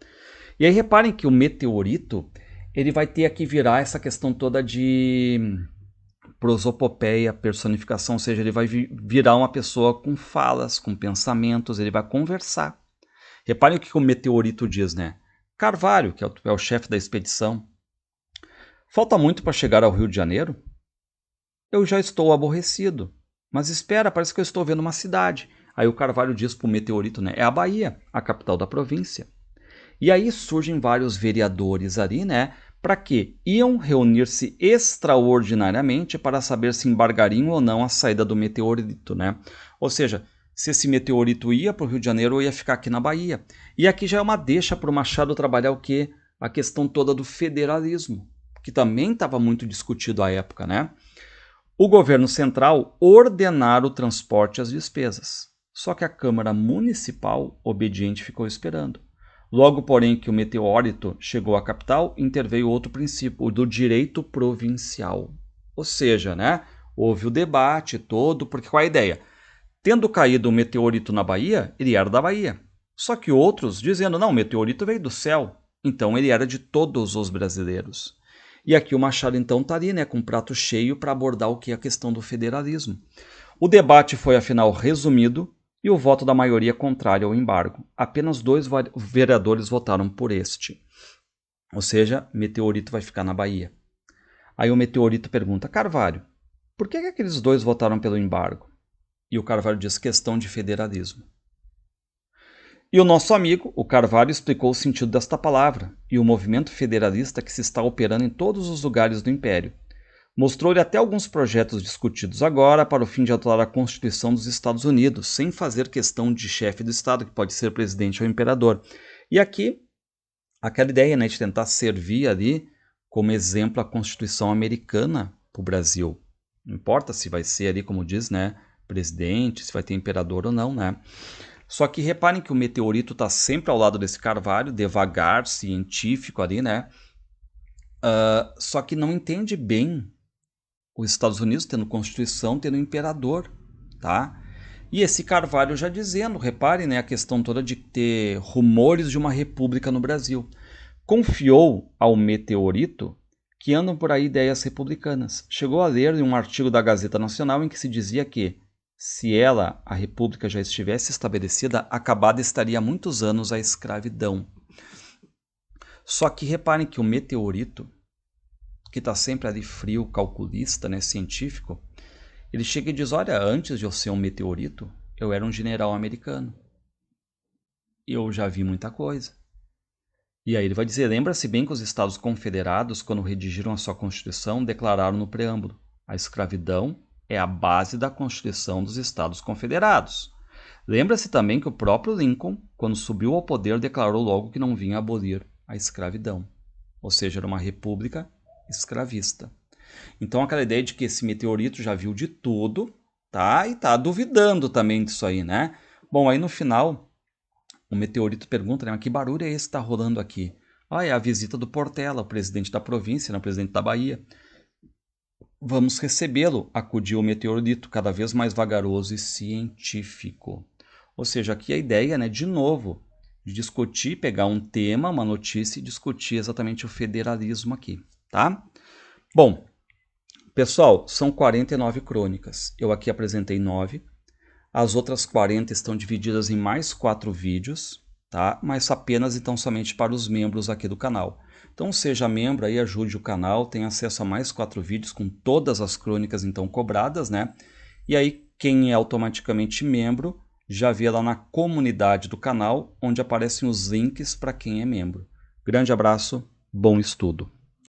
E aí reparem que o meteorito, ele vai ter aqui virar essa questão toda de prosopopeia, personificação, ou seja, ele vai virar uma pessoa com falas, com pensamentos, ele vai conversar. Reparem o que o meteorito diz, né? Carvalho, que é o chefe da expedição, falta muito para chegar ao Rio de Janeiro? Eu já estou aborrecido. Mas espera, parece que eu estou vendo uma cidade. Aí o Carvalho diz para o meteorito, né? É a Bahia, a capital da província. E aí surgem vários vereadores ali, né? Para quê? Iam reunir-se extraordinariamente para saber se embargariam ou não a saída do meteorito, né? Ou seja, se esse meteorito ia para o Rio de Janeiro ou ia ficar aqui na Bahia. E aqui já é uma deixa para o Machado trabalhar o quê? A questão toda do federalismo, que também estava muito discutido à época, né? O governo central ordenara o transporte e as despesas. Só que a Câmara Municipal, obediente, ficou esperando. Logo, porém, que o meteorito chegou à capital, interveio outro princípio, o do direito provincial. Ou seja, né, houve o debate todo, porque qual é a ideia? Tendo caído o meteorito na Bahia, ele era da Bahia. Só que outros dizendo, não, o meteorito veio do céu, então ele era de todos os brasileiros. E aqui o Machado então está ali, né, com um prato cheio para abordar o que é a questão do federalismo. O debate foi, afinal, resumido e o voto da maioria contrária ao embargo. Apenas 2 vereadores votaram por este. Ou seja, meteorito vai ficar na Bahia. Aí o meteorito pergunta, Carvalho, por que aqueles 2 votaram pelo embargo? E o Carvalho diz, questão de federalismo. E o nosso amigo, o Carvalho, explicou o sentido desta palavra e o movimento federalista que se está operando em todos os lugares do Império. Mostrou-lhe até alguns projetos discutidos agora para o fim de alterar a Constituição dos Estados Unidos, sem fazer questão de chefe do Estado, que pode ser presidente ou imperador. E aqui, aquela ideia, né, de tentar servir ali como exemplo a Constituição americana para o Brasil. Não importa se vai ser ali, como diz, né, presidente, se vai ter imperador ou não, né? Só que reparem que o meteorito está sempre ao lado desse Carvalho, devagar, científico ali, né? Só que não entende bem os Estados Unidos tendo Constituição, tendo imperador, tá? E esse Carvalho já dizendo, reparem, né, a questão toda de ter rumores de uma república no Brasil. Confiou ao meteorito que andam por aí ideias republicanas. Chegou a ler em um artigo da Gazeta Nacional em que se dizia que, se ela, a república, já estivesse estabelecida, acabada estaria há muitos anos a escravidão. Só que reparem que o meteorito, que está sempre ali frio, calculista, né, científico, ele chega e diz, olha, antes de eu ser um meteorito, eu era um general americano. Eu já vi muita coisa. E aí ele vai dizer, lembra-se bem que os Estados Confederados, quando redigiram a sua Constituição, declararam no preâmbulo, a escravidão é a base da Constituição dos Estados Confederados. Lembra-se também que o próprio Lincoln, quando subiu ao poder, declarou logo que não vinha abolir a escravidão. Ou seja, era uma república escravista. Então aquela ideia de que esse meteorito já viu de tudo, tá? E tá duvidando também disso aí, né? Bom, aí no final, o meteorito pergunta, né? Mas que barulho é esse que tá rolando aqui? Ah, é a visita do Portela, o presidente da província, né? O presidente da Bahia. Vamos recebê-lo, acudiu o meteorito, cada vez mais vagaroso e científico. Ou seja, aqui a ideia, né, de novo, de discutir, pegar um tema, uma notícia e discutir exatamente o federalismo aqui, tá? Bom, pessoal, são 49 crônicas. Eu aqui apresentei 9. As outras 40 estão divididas em mais 4 vídeos, tá? Mas apenas então somente para os membros aqui do canal. Então seja membro aí, ajude o canal, tem acesso a mais 4 vídeos com todas as crônicas então cobradas, né? E aí quem é automaticamente membro já vê lá na comunidade do canal, onde aparecem os links para quem é membro. Grande abraço, bom estudo!